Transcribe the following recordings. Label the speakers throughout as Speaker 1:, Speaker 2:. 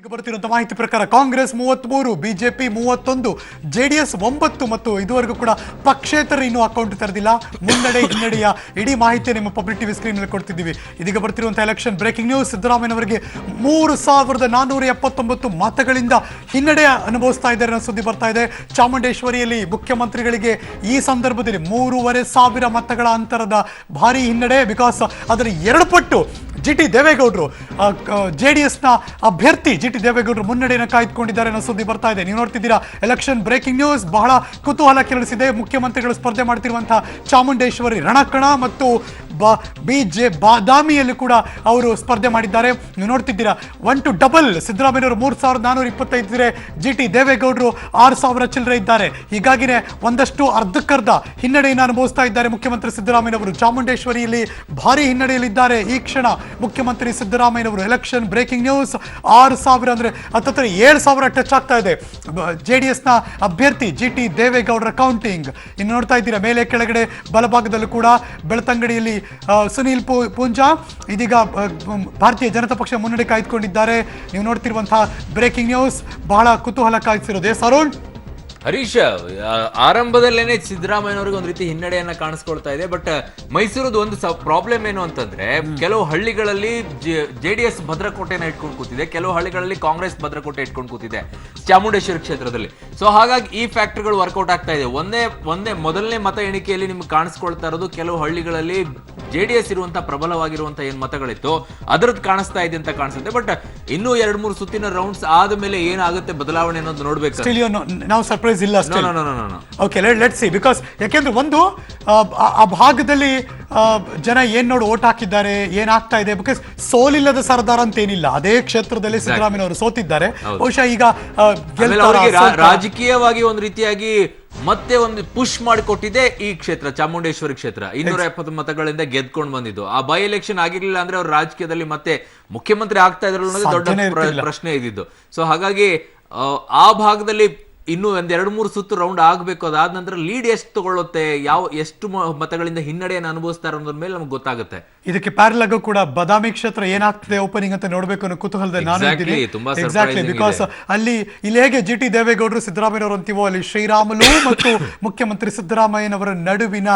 Speaker 1: ಈಗ ಬರ್ತಿರುವಂತಹ ಮಾಹಿತಿ ಪ್ರಕಾರ ಕಾಂಗ್ರೆಸ್ 33, ಬಿಜೆಪಿ 31, ಜೆಡಿಎಸ್ 9 ಮತ್ತು ಇದುವರೆಗೂ ಕೂಡ ಪಕ್ಷೇತರ ಇನ್ನೂ ಅಕೌಂಟ್ ತೆರೆದಿಲ್ಲ. ಮುನ್ನಡೆ ಹಿನ್ನಡೆಯ ಇಡೀ ಮಾಹಿತಿ ನಿಮ್ಮ ಪಬ್ಲಿಕ್ ಟಿವಿ ಸ್ಕ್ರೀನ್ ನಲ್ಲಿ ಕೊಡ್ತಿದ್ದೀವಿ. ಇದೀಗ ಬರ್ತಿರುವಂತಹ ಎಲೆಕ್ಷನ್ ಬ್ರೇಕಿಂಗ್ ನ್ಯೂಸ್. ಸಿದ್ದರಾಮಯ್ಯನವರಿಗೆ 3479 ಮತಗಳಿಂದ ಹಿನ್ನಡೆ ಅನುಭವಿಸ್ತಾ ಇದ್ದಾರೆ ಅನ್ನೋ ಸುದ್ದಿ ಬರ್ತಾ ಇದೆ. ಚಾಮುಂಡೇಶ್ವರಿಯಲ್ಲಿ ಮುಖ್ಯಮಂತ್ರಿಗಳಿಗೆ ಈ ಸಂದರ್ಭದಲ್ಲಿ 3500 ಮತಗಳ ಅಂತರದ ಭಾರಿ ಹಿನ್ನಡೆ. ಬಿಕಾಸ್ ಅದರ 2 ಪಟ್ಟು ಜಿಟಿ ದೇವೇಗೌಡರು ಜೆಡಿಎಸ್ನ ಅಭ್ಯರ್ಥಿ ಜಿಟಿ ದೇವೇಗೌಡರು ಮುನ್ನಡೆಯನ್ನು ಕಾಯ್ದುಕೊಂಡಿದ್ದಾರೆ ಅನ್ನೋ ಸುದ್ದಿ ಬರ್ತಾ ಇದೆ. ನೀವು ನೋಡ್ತಿದ್ದೀರಾ ಎಲೆಕ್ಷನ್ ಬ್ರೇಕಿಂಗ್ ನ್ಯೂಸ್. ಬಹಳ ಕುತೂಹಲ ಕೆರಳಿಸಿದೆ. ಮುಖ್ಯಮಂತ್ರಿಗಳು ಸ್ಪರ್ಧೆ ಮಾಡ್ತಿರುವಂತಹ ಚಾಮುಂಡೇಶ್ವರಿ ರಣಕಣ ಮತ್ತು ಬಾದಾಮಿಯಲ್ಲಿ ಕೂಡ ಅವರು ಸ್ಪರ್ಧೆ ಮಾಡಿದ್ದಾರೆ. ನೀವು ನೋಡ್ತಿದ್ದೀರಾ 1 to double. ಸಿದ್ದರಾಮಯ್ಯವರು 3425 ಇದ್ರೆ ಜಿಟಿ ದೇವೇಗೌಡರು 6000 ಚಿಲ್ಲರೆ ಇದ್ದಾರೆ. ಹೀಗಾಗಿನೇ ಒಂದಷ್ಟು ಅರ್ಧಕ್ಕರ್ಧ ಹಿನ್ನಡೆಯನ್ನು ಅನುಭವಿಸ್ತಾ ಇದ್ದಾರೆ ಮುಖ್ಯಮಂತ್ರಿ ಸಿದ್ದರಾಮಯ್ಯನವರು. ಚಾಮುಂಡೇಶ್ವರಿಯಲ್ಲಿ ಭಾರಿ ಹಿನ್ನಡೆಯಲ್ಲಿದ್ದಾರೆ ಈ ಕ್ಷಣ ಮುಖ್ಯಮಂತ್ರಿ ಸಿದ್ದರಾಮಯ್ಯನವರು. Election breaking news. 6000 ಅಂದ್ರೆ ಹತ್ತತ್ರ 7000 ಟಚ್ ಆಗ್ತಾ ಇದೆ ಜೆಡಿಎಸ್ನ ಅಭ್ಯರ್ಥಿ ಜಿಟಿ ದೇವೇಗೌಡರ ಕೌಂಟಿಂಗ್. ಇನ್ನು ನೋಡ್ತಾ ಇದ್ದೀರಾ ಮೇಲೆ ಕೆಳಗಡೆ ಬಲಭಾಗದಲ್ಲೂ ಕೂಡ ಬೆಳ್ತಂಗಡಿಯಲ್ಲಿ ಸುನೀಲ್ ಪೂಂಜಾ ಇದೀಗ ಭಾರತೀಯ ಜನತಾ ಪಕ್ಷ ಮುನ್ನಡೆ ಕಾಯ್ದುಕೊಂಡಿದ್ದಾರೆ. ನೀವು ನೋಡ್ತಿರುವಂತಹ ಬ್ರೇಕಿಂಗ್ ನ್ಯೂಸ್ ಬಹಳ ಕುತೂಹಲ ಕಾಯ್ದಿರೋದು. ಎಸ್ ಅರುಣ್.
Speaker 2: ಹರೀಶ್, ಆರಂಭದಲ್ಲೇನೆ ಸಿದ್ದರಾಮಯ್ಯನವರಿಗೆ ಒಂದು ರೀತಿ ಹಿನ್ನಡೆಯನ್ನ ಕಾಣಿಸ್ಕೊಳ್ತಾ ಇದೆ. ಬಟ್ ಮೈಸೂರದ್ದು ಒಂದು ಪ್ರಾಬ್ಲಮ್ ಏನು ಅಂತಂದ್ರೆ, ಕೆಲವು ಹಳ್ಳಿಗಳಲ್ಲಿ ಜೆಡಿಎಸ್ ಭದ್ರಕೋಟೆನ ಇಟ್ಕೊಂಡು ಕೂತಿದೆ, ಕೆಲವು ಹಳ್ಳಿಗಳಲ್ಲಿ ಕಾಂಗ್ರೆಸ್ ಭದ್ರಕೋಟೆ ಇಟ್ಕೊಂಡು ಕೂತಿದೆ ಚಾಮುಂಡೇಶ್ವರಿ ಕ್ಷೇತ್ರದಲ್ಲಿ. ಸೊ ಹಾಗಾಗಿ ಈ ಫ್ಯಾಕ್ಟರ್ಗಳು ವರ್ಕೌಟ್ ಆಗ್ತಾ ಇದೆ. ಮೊದಲನೇ ಮತ ಎಣಿಕೆಯಲ್ಲಿ ನಿಮ್ಗೆ ಕಾಣಿಸ್ಕೊಳ್ತಾ ಇರೋದು ಕೆಲವು ಹಳ್ಳಿಗಳಲ್ಲಿ ಜೆಡಿಎಸ್ ಇರುವಂತಹ ಪ್ರಬಲವಾಗಿರುವಂತಹ ಏನ್ ಮತಗಳಿತ್ತು ಅದರದ್ದು ಕಾಣಿಸ್ತಾ ಇದೆ ಅಂತ ಕಾಣಿಸುತ್ತೆ. ಬಟ್ ಇನ್ನೂ 2-3 ಸುತ್ತಿನ ರೌಂಡ್ಸ್ ಆದ್ಮೇಲೆ ಏನಾಗುತ್ತೆ ಬದಲಾವಣೆ ಅನ್ನೋದು ನೋಡ್ಬೇಕು.
Speaker 1: ನಾವು ಸರ್ಪ್ರೈಸ್ ಇಲ್ಲ. Okay, let's see. ಬಿಕಾಸ್ ಯಾಕೆಂದ್ರೆ ಒಂದು ಆ ಭಾಗದಲ್ಲಿ ಜನ ಏನ್ ನೋಡಿ ಓಟ್ ಹಾಕಿದ್ದಾರೆ, ಏನಾಗ್ತಾ ಇದೆ. ಬಿಕಾಸ್ ಸೋಲಿಲ್ಲದ ಸರ್ದಾರ ಅಂತ ಏನಿಲ್ಲ. ಅದೇ ಕ್ಷೇತ್ರದಲ್ಲಿ ಸಿದ್ದರಾಮಯ್ಯ ಅವರು ಸೋತಿದ್ದಾರೆ. ಬಹುಶಃ ಈಗ
Speaker 2: ರಾಜಕೀಯವಾಗಿ ಒಂದು ರೀತಿಯಾಗಿ ಮತ್ತೆ ಒಂದು ಪುಷ್ ಮಾಡಿಕೊಟ್ಟಿದೆ ಈ ಕ್ಷೇತ್ರ, ಚಾಮುಂಡೇಶ್ವರಿ ಕ್ಷೇತ್ರ. 270 ಮತಗಳಿಂದ ಗೆದ್ಕೊಂಡು ಬಂದಿದ್ದು. ಆ ಬೈ ಎಲೆಕ್ಷನ್ ಆಗಿರ್ಲಿಲ್ಲ ಅಂದ್ರೆ ಅವ್ರು ರಾಜಕೀಯದಲ್ಲಿ ಮತ್ತೆ ಮುಖ್ಯಮಂತ್ರಿ ಆಗ್ತಾ ಇದ್ರು ಅನ್ನೋದು ದೊಡ್ಡ ಪ್ರಶ್ನೆ ಇದ್ದಿದ್ದು. ಸೊ ಹಾಗಾಗಿ ಆ ಭಾಗದಲ್ಲಿ ಇನ್ನು 2-3 ಸುತ್ತು ರೌಂಡ್ ಆಗಬೇಕು. ಅದಾದ ನಂತರ ಲೀಡ್ ಎಷ್ಟು ತಗೊಳ್ಳುತ್ತೆ, ಎಷ್ಟು ಮತಗಳಿಂದ ಹಿನ್ನಡೆಯನ್ನು ಅನುಭವಿಸ್ತಾರೆ ಅನ್ನೋದ್ರ ಮೇಲೆ ನಮ್ಗೆ ಗೊತ್ತಾಗುತ್ತೆ.
Speaker 1: ಇದಕ್ಕೆ ಪ್ಯಾರಲ್ ಆಗೋ ಕೂಡ ಬಾದಾಮಿ ಕ್ಷೇತ್ರ ಏನಾಗ್ತದೆ ಓಪನಿಂಗ್ ಅಂತ ನೋಡ್ಬೇಕು ಅನ್ನೋ ಕುತೂಹಲದಲ್ಲಿ ನಾನು ಇದ್ದೀನಿ. ಎಕ್ಸಾಕ್ಟ್ಲಿ. ಬಿಕಾಸ್ ಇಲ್ಲಿ ಹೇಗೆ ಜಿಟಿ ದೇವೇಗೌಡರು ಸಿದ್ದರಾಮಯ್ಯನವರು ಅಂತೀವೋ, ಅಲ್ಲಿ ಶ್ರೀರಾಮುಲು ಮತ್ತು ಮುಖ್ಯಮಂತ್ರಿ ಸಿದ್ದರಾಮಯ್ಯನವರ ನಡುವಿನ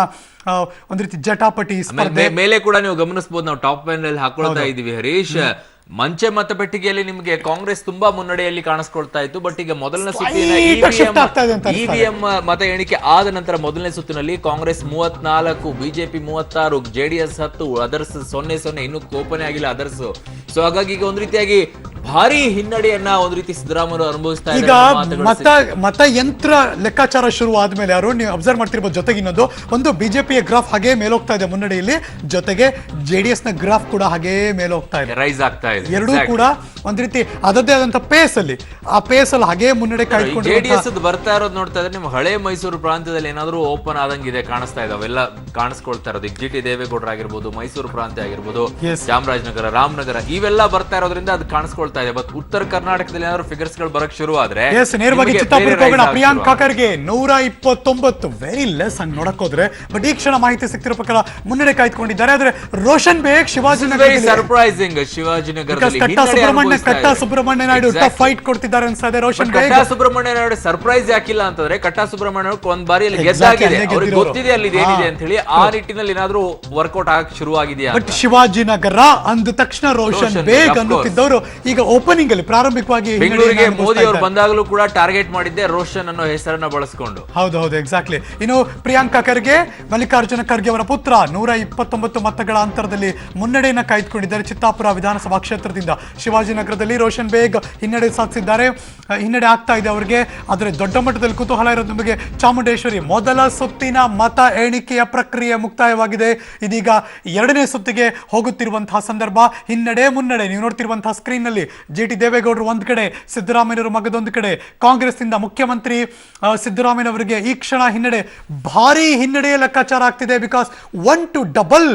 Speaker 1: ಒಂದ್ ರೀತಿ ಜಟಾಪಟಿ ಸ್ಪರ್ಧೆ
Speaker 2: ಮೇಲೆ ಕೂಡ ನೀವು ಗಮನಿಸಬಹುದು. ನಾವು ಟಾಪ್ 10 ಅಲ್ಲಿ ಹಾಕೊಳ್ತಾ ಇದೀವಿ ಹರೀಶ್. ಮಂಚೆ ಮತಪೆಟ್ಟಿಗೆಯಲ್ಲಿ ನಿಮಗೆ ಕಾಂಗ್ರೆಸ್ ತುಂಬಾ ಮುನ್ನಡೆಯಲ್ಲಿ ಕಾಣಿಸ್ಕೊಳ್ತಾ ಇತ್ತು. ಬಟ್ ಈಗ ಮೊದಲನೇ ಸುತ್ತಿನ ಇವಿಎಂ ಮತ ಎಣಿಕೆ ಆದ ನಂತರ ಮೊದಲನೇ ಸುತ್ತಿನಲ್ಲಿ ಕಾಂಗ್ರೆಸ್ 34, ಬಿಜೆಪಿ 36, ಜೆಡಿಎಸ್ 10, ಅದರ್ಸ್ 0 ಇನ್ನೂ ಓಪನ್ ಆಗಿಲ್ಲ ಅದರ್ಸ್. ಸೊ ಹಾಗಾಗಿ ಈಗ ಒಂದ್ ರೀತಿಯಾಗಿ ಭಾರಿ ಹಿನ್ನಡೆಯನ್ನ ಒಂದ್ ರೀತಿ ಸಿದ್ದರಾಮಯ್ಯ ಅನುಭವಿಸ್ತಾ
Speaker 1: ಇದ್ದಾರೆ. ಮತಯಂತ್ರ ಲೆಕ್ಕಾಚಾರ ಶುರು ಆದ್ಮೇಲೆ ಯಾರು ನೀವು ಅಬ್ಸರ್ವ್ ಮಾಡ್ತಿರ್ಬೋದು. ಜೊತೆಗೆ ಇನ್ನೊಂದು ಒಂದು ಬಿಜೆಪಿಯ ಗ್ರಾಫ್ ಹಾಗೆ ಮೇಲೋಗ್ತಾ ಇದೆ ಮುನ್ನಡೆಯಲ್ಲಿ, ಜೊತೆಗೆ ಜೆಡಿಎಸ್ ನ ಗ್ರಾಫ್ ಕೂಡ ಹಾಗೆ ಮೇಲೋಗ್ತಾ ಇದೆ,
Speaker 2: ರೈಸ್ ಆಗ್ತಾ ಇದೆ.
Speaker 1: ಎರಡೂ ಕೂಡ ಒಂದ್ ರೀತಿ ಅದರದ್ದೇ ಆದಂತ ಪೇಸ್ ಅಲ್ಲಿ ಹಾಗೆ ಮುನ್ನಡೆ ಕಾಯ್ದುಕೊಂಡು
Speaker 2: ಜೆಡಿಎಸ್ ಬರ್ತಾ ಇರೋದು ನೋಡ್ತಾ ಇದ್ರೆ ನಿಮ್ಮ ಹಳೆ ಮೈಸೂರು ಪ್ರಾಂತ್ಯದಲ್ಲಿ ಏನಾದ್ರು ಓಪನ್ ಆದಂಗಿದೆ ಕಾಣಿಸ್ತಾ ಇದೆ. ಅವೆಲ್ಲ ಕಾಣಿಸ್ಕೊಳ್ತಾ ಇರೋದು ಜಿಟಿ ದೇವೇಗೌಡರು ಆಗಿರ್ಬೋದು, ಮೈಸೂರು ಪ್ರಾಂತ್ಯ ಆಗಿರ್ಬೋದು, ಚಾಮರಾಜನಗರ, ರಾಮನಗರ ಇವೆಲ್ಲ ಬರ್ತಾ ಇರೋದ್ರಿಂದ ಅದು ಕಾಣಿಸ್ಕೊಳ್ತಾ ಇದೆ. ಬಟ್ ಉತ್ತರ ಕರ್ನಾಟಕದಲ್ಲಿ ಏನಾದ್ರು ಫಿಗರ್ಸ್ ಗಳು ಬರಕ್ ಶುರು ಆದ್ರೆ
Speaker 1: ನೇರವಾಗಿ ಚಿತ್ತಾಪುರಕ್ಕೆ ಹೋಗೋಣ. ಪ್ರಿಯಾಂಕ್ ಖರ್ಗೆ 129, ವೆರಿ ಲೆಸ್ ಹಂಗ್ ನೋಡಕ್ ಹೋದ್ರೆ. ಬಟ್ ಈ ಕ್ಷಣ ಮಾಹಿತಿ ಸಿಗ್ತಿರೋ ಪ್ರಕಾರ ಮುನ್ನಡೆ ಕಾಯ್ದುಕೊಂಡಿದ್ದಾರೆ. ಆದ್ರೆ ರೋಷನ್ ಬೇಗ್ ಶಿವಾಜಿನಗರ
Speaker 2: ಸರ್ಪ್ರೈಸಿಂಗ್, ಶಿವಾಜಿನಗರದಲ್ಲಿ
Speaker 1: ಕಟ್ಟಾ ಸುಬ್ರಹ್ಮಣ್ಯ ನಾಯ್ಡು ಟಫ್ ಫೈಟ್ ಕೊಡ್ತಿದ್ದಾರೆ ಅನ್ಸುತ್ತೆ. ರೋಷನ್ ಬೇಗ್
Speaker 2: ಸುಬ್ರಹ್ಮಣ್ಯ ನಾಯ್ಡು ಸರ್ಪ್ರೈಸ್ ಯಾಕಿಲ್ಲ ಅಂತಂದ್ರೆ ಕಟ್ಟಾ ಸುಬ್ರಹ್ಮಣ್ಯ ಒಂದ್ ಬಾರಿ ಅಲ್ಲಿ ಗೆದ್ದಾಗಿದೆ, ಅವ್ರಿಗೆ ಗೊತ್ತಿದೆ ಅಲ್ಲಿ ಏನಿದೆ ಅಂತ ಹೇಳಿ. ಆ ನಿಟ್ಟಿನಲ್ಲಿ ಏನಾದ್ರು ವರ್ಕೌಟ್ ಆಗಕ್ ಶುರು ಆಗಿದೆಯಾ?
Speaker 1: ಬಟ್ ಶಿವಾಜಿನಗರ ಅಂದ ತಕ್ಷಣ ರೋಷನ್ ಬೇಗ್ ಅನ್ನುತ್ತಿದ್ದವರು ಈಗ ಓಪನಿಂಗ್ ಅಲ್ಲಿ ಪ್ರಾರಂಭಿಕವಾಗಿ
Speaker 2: ಬೆಂಗಳೂರಿಗೆ ಮೋದಿ ಅವರು ಬಂದಾಗಲೂ ಕೂಡ ಟಾರ್ಗೆಟ್ ಮಾಡಿದ್ದೆ ರೋಷನ್ ಅನ್ನೋ ಹೆಸರನ್ನ ಬಳಸಿಕೊಂಡು.
Speaker 1: ಹೌದು, ಎಕ್ಸಾಕ್ಟ್ಲಿ. ಇನ್ನು ಪ್ರಿಯಾಂಕಾ ಖರ್ಗೆ, ಮಲ್ಲಿಕಾರ್ಜುನ ಖರ್ಗೆ ಅವರ ಪುತ್ರ 129 ಮತಗಳ ಅಂತರದಲ್ಲಿ ಮುನ್ನಡೆಯನ್ನ ಕಾಯ್ದುಕೊಂಡಿದ್ದಾರೆ ಚಿತ್ತಾಪುರ ವಿಧಾನಸಭಾ ಕ್ಷೇತ್ರದಿಂದ. ಶಿವಾಜಿನಗರದಲ್ಲಿ ರೋಷನ್ ಬೇಗ್ ಹಿನ್ನಡೆ ಸಾಧಿಸಿದ್ದಾರೆ. ಹಿನ್ನಡೆ ಆಗ್ತಾ ಇದೆ ಅವರಿಗೆ. ಆದರೆ ದೊಡ್ಡ ಮಟ್ಟದಲ್ಲಿ ಕುತೂಹಲ ಇರೋದು ನಮಗೆ ಚಾಮುಂಡೇಶ್ವರಿ ಮೊದಲ ಸುತ್ತಿನ ಮತ ಎಣಿಕೆಯ ಪ್ರಕ್ರಿಯೆ ಮುಕ್ತಾಯವಾಗಿದೆ. ಇದೀಗ 2ನೇ ಸುತ್ತಿಗೆ ಹೋಗುತ್ತಿರುವಂತಹ ಸಂದರ್ಭ. ಹಿನ್ನಡೆ ಮುನ್ನಡೆ ನೀವು ನೋಡ್ತಿರುವಂತಹ ಸ್ಕ್ರೀನ್ ನಲ್ಲಿ ಜಿಟಿ ದೇವೇಗೌಡರು ಒಂದ್ ಕಡೆ, ಸಿದ್ದರಾಮಯ್ಯನವರು ಮಗದೊಂದು ಕಡೆ. ಕಾಂಗ್ರೆಸ್ ಇಂದ ಮುಖ್ಯಮಂತ್ರಿ ಸಿದ್ದರಾಮಯ್ಯನವರಿಗೆ ಈ ಕ್ಷಣ ಹಿನ್ನಡೆ, ಭಾರಿ ಹಿನ್ನಡೆಯ ಲೆಕ್ಕಾಚಾರ ಆಗ್ತಿದೆ. ಬಿಕಾಸ್ 1 to double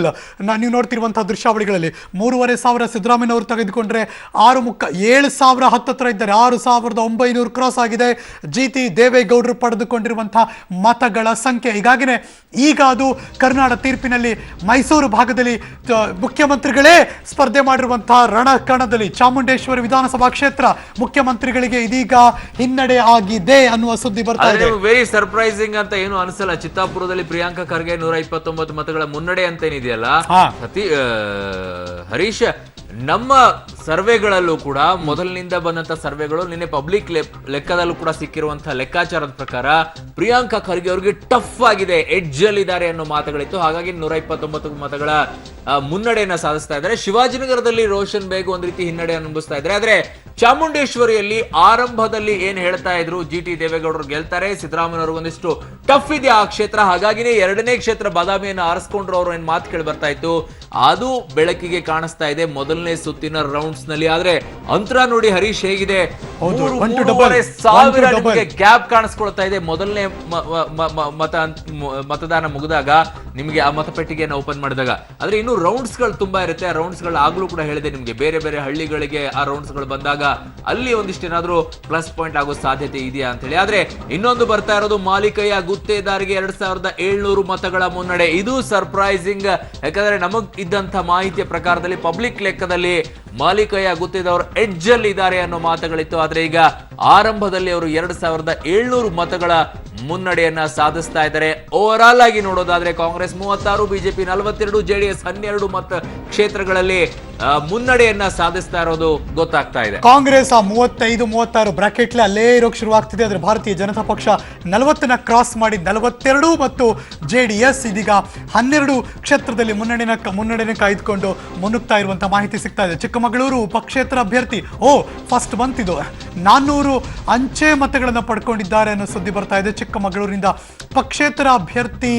Speaker 1: ನೀವು ನೋಡ್ತಿರುವಂತಹ ದೃಶ್ಯಾವಳಿಗಳಲ್ಲಿ 3500 ಸಿದ್ದರಾಮಯ್ಯನವರು ತೆಗೆದುಕೊಂಡ್ರೆ 7,000 ಹತ್ತತ್ರ ಇದ್ದಾರೆ. 6,900 ಕ್ರಾಸ್ ಆಗಿದೆ ಜಿಟಿ ದೇವೇಗೌಡರು ಪಡೆದುಕೊಂಡಿರುವಂತಹ ಮತಗಳ ಸಂಖ್ಯೆ. ಹೀಗಾಗಿನೇ ಈಗ ಅದು ಕರ್ನಾಟಕ ತೀರ್ಪಿನಲ್ಲಿ ಮೈಸೂರು ಭಾಗದಲ್ಲಿ ಮುಖ್ಯಮಂತ್ರಿಗಳೇ ಸ್ಪರ್ಧೆ ಮಾಡಿರುವಂತಹ ರಣಕಣದಲ್ಲಿ ಚಾಮುಂಡೇಶ್ವರಿ ಚಾಮುಂಡೇಶ್ವರಿ ವಿಧಾನಸಭಾ ಕ್ಷೇತ್ರ ಮುಖ್ಯಮಂತ್ರಿಗಳಿಗೆ ಇದೀಗ ಹಿನ್ನಡೆ ಆಗಿದೆ ಅನ್ನುವ ಸುದ್ದಿ ಬರ್ತಾ ಇದೆ.
Speaker 2: ವೆರಿ ಸರ್ಪ್ರೈಸಿಂಗ್ ಅಂತ ಏನು ಅನಿಸಲ್ಲ. ಚಿತ್ತಾಪುರದಲ್ಲಿ ಪ್ರಿಯಾಂಕಾ ಖರ್ಗೆ 129 ಮತಗಳ ಮುನ್ನಡೆ ಅಂತ ಏನಿದೆಯಲ್ಲ ಹರೀಶ್, ನಮ್ಮ ಸರ್ವೆಗಳಲ್ಲೂ ಕೂಡ ಮೊದಲಿನಿಂದ ಬಂದಂತ ಸರ್ವೆಗಳು ನಿನ್ನೆ ಪಬ್ಲಿಕ್ ಲೆಕ್ಕದಲ್ಲೂ ಕೂಡ ಸಿಕ್ಕಿರುವಂತಹ ಲೆಕ್ಕಾಚಾರದ ಪ್ರಕಾರ ಪ್ರಿಯಾಂಕಾ ಖರ್ಗೆ ಅವರಿಗೆ ಟಫ್ ಆಗಿದೆ, ಎಡ್ಜ್ ಅಲ್ಲಿ ಇದ್ದಾರೆ ಅನ್ನೋ ಮಾತುಗಳಿತ್ತು. ಹಾಗಾಗಿ 129 ಮತಗಳ ಮುನ್ನಡೆಯನ್ನ ಸಾಧಿಸ್ತಾ ಇದ್ದಾರೆ. ಶಿವಾಜಿನಗರದಲ್ಲಿ ರೋಷನ್ ಬೇಗ್ ಒಂದ್ ರೀತಿ ಹಿನ್ನಡೆ ಅನುಭವಿಸ್ತಾ ಇದ್ದಾರೆ. ಆದ್ರೆ ಚಾಮುಂಡೇಶ್ವರಿಯಲ್ಲಿ ಆರಂಭದಲ್ಲಿ ಏನ್ ಹೇಳ್ತಾ ಇದ್ರು, GT ದೇವೇಗೌಡರು ಗೆಲ್ತಾರೆ, ಸಿದ್ದರಾಮಯ್ಯವ್ರಿಗೆ ಒಂದಿಷ್ಟು ಟಫ್ ಇದೆ ಆ ಕ್ಷೇತ್ರ, ಹಾಗಾಗಿನೇ ಎರಡನೇ ಕ್ಷೇತ್ರ ಬಾದಾಮಿಯನ್ನು ಆರಿಸ್ಕೊಂಡ್ರು ಅವರು ಏನ್ ಮಾತು ಕೇಳಿ ಬರ್ತಾ ಇತ್ತು, ಅದು ಬೆಳಕಿಗೆ ಕಾಣಿಸ್ತಾ ಇದೆ ಮೊದಲನೇ ಸುತ್ತಿನ ರೌಂಡ್ಸ್ ನಲ್ಲಿ. ಆದ್ರೆ ಅಂತರ ನೋಡಿ ಹರೀಶ್ ಹೇಗಿದೆ, 3,500 ಗ್ಯಾಪ್ ಕಾಣಿಸ್ಕೊಳ್ತಾ ಇದೆ. ಮೊದಲನೇ ಮತದಾನ ಮುಗಿದಾಗ ನಿಮಗೆ ಆ ಮತಪೆಟ್ಟಿಗೆಯನ್ನು ಓಪನ್ ಮಾಡಿದಾಗ. ಆದ್ರೆ ಇನ್ನು ರೌಂಡ್ಸ್ ಗಳು ತುಂಬಾ ಇರುತ್ತೆ. ಆ ರೌಂಡ್ಸ್ ಗಳು ಆಗ್ಲೂ ಕೂಡ ಹೇಳಿದೆ ನಿಮ್ಗೆ, ಬೇರೆ ಬೇರೆ ಹಳ್ಳಿಗಳಿಗೆ ಆ ರೌಂಡ್ಸ್ ಗಳು ಬಂದಾಗ ಅಲ್ಲಿ ಒಂದಿಷ್ಟು ಏನಾದ್ರೂ ಪ್ಲಸ್ ಪಾಯಿಂಟ್ ಆಗೋ ಸಾಧ್ಯತೆ ಇದೆಯಾ ಅಂತ ಹೇಳಿ. ಆದ್ರೆ ಇನ್ನೊಂದು ಬರ್ತಾ ಇರೋದು ಮಾಲಿಕಯ್ಯ ಗುತ್ತೇದಾರಿಗೆ 2,700 ಮತಗಳ ಮುನ್ನಡೆ. ಇದು ಸರ್ಪ್ರೈಸಿಂಗ್, ಯಾಕಂದ್ರೆ ನಮಗ್ ಇದ್ದಂತ ಮಾಹಿತಿಯ ಪ್ರಕಾರದಲ್ಲಿ ಪಬ್ಲಿಕ್ ಲೆಕ್ಕದಲ್ಲಿ ಮಾಲಿಕಯ್ಯ ಗುತ್ತೇದವರು ಎಡ್ಜ್ ಅಲ್ಲಿ ಇದ್ದಾರೆ ಅನ್ನೋ ಮಾತುಗಳಿತ್ತು. ಆದ್ರೆ ಈಗ ಆರಂಭದಲ್ಲಿ ಅವರು 2,700 ಮತಗಳ ಮುನ್ನಡೆಯನ್ನ ಸಾಧಿಸ್ತಾ ಇದ್ದಾರೆ. ಓವರ್ ಆಲ್ ಆಗಿ ನೋಡೋದಾದ್ರೆ ಕಾಂಗ್ರೆಸ್ 36, ಬಿಜೆಪಿ 42, JDS 12 ಮತ ಕ್ಷೇತ್ರಗಳಲ್ಲಿ ಮುನ್ನಡೆಯನ್ನ ಸಾಧಿಸ್ತಾ ಇರೋದು ಗೊತ್ತಾಗ್ತಾ ಇದೆ.
Speaker 1: ಕಾಂಗ್ರೆಸ್ 35-36 ಬ್ರಾಕೆಟ್ ಅಲ್ಲೇ ಇರೋಕೆ ಶುರುವಾಗ್ತಿದೆ. ಆದ್ರೆ ಭಾರತೀಯ ಜನತಾ ಪಕ್ಷ 40ನ ಕ್ರಾಸ್ ಮಾಡಿ 42 ಮತ್ತು JDS ಇದೀಗ 12 ಕ್ಷೇತ್ರದಲ್ಲಿ ಮುನ್ನಡೆನ ಕಾಯ್ದುಕೊಂಡು ಮುನ್ನುಗ್ತಾ ಇರುವಂತಹ ಮಾಹಿತಿ ಸಿಗ್ತಾ ಇದೆ. ಚಿಕ್ಕಮಗಳೂರು ಪಕ್ಷೇತರ ಅಭ್ಯರ್ಥಿ ಫಸ್ಟ್ ಬಂತಿದ್ದು 400 ಅಂಚೆ ಮತಗಳನ್ನು ಪಡ್ಕೊಂಡಿದ್ದಾರೆ ಅನ್ನೋ ಸುದ್ದಿ ಬರ್ತಾ ಇದೆ. ಚಿಕ್ಕಮಗಳೂರಿನಿಂದ ಪಕ್ಷೇತರ ಅಭ್ಯರ್ಥಿ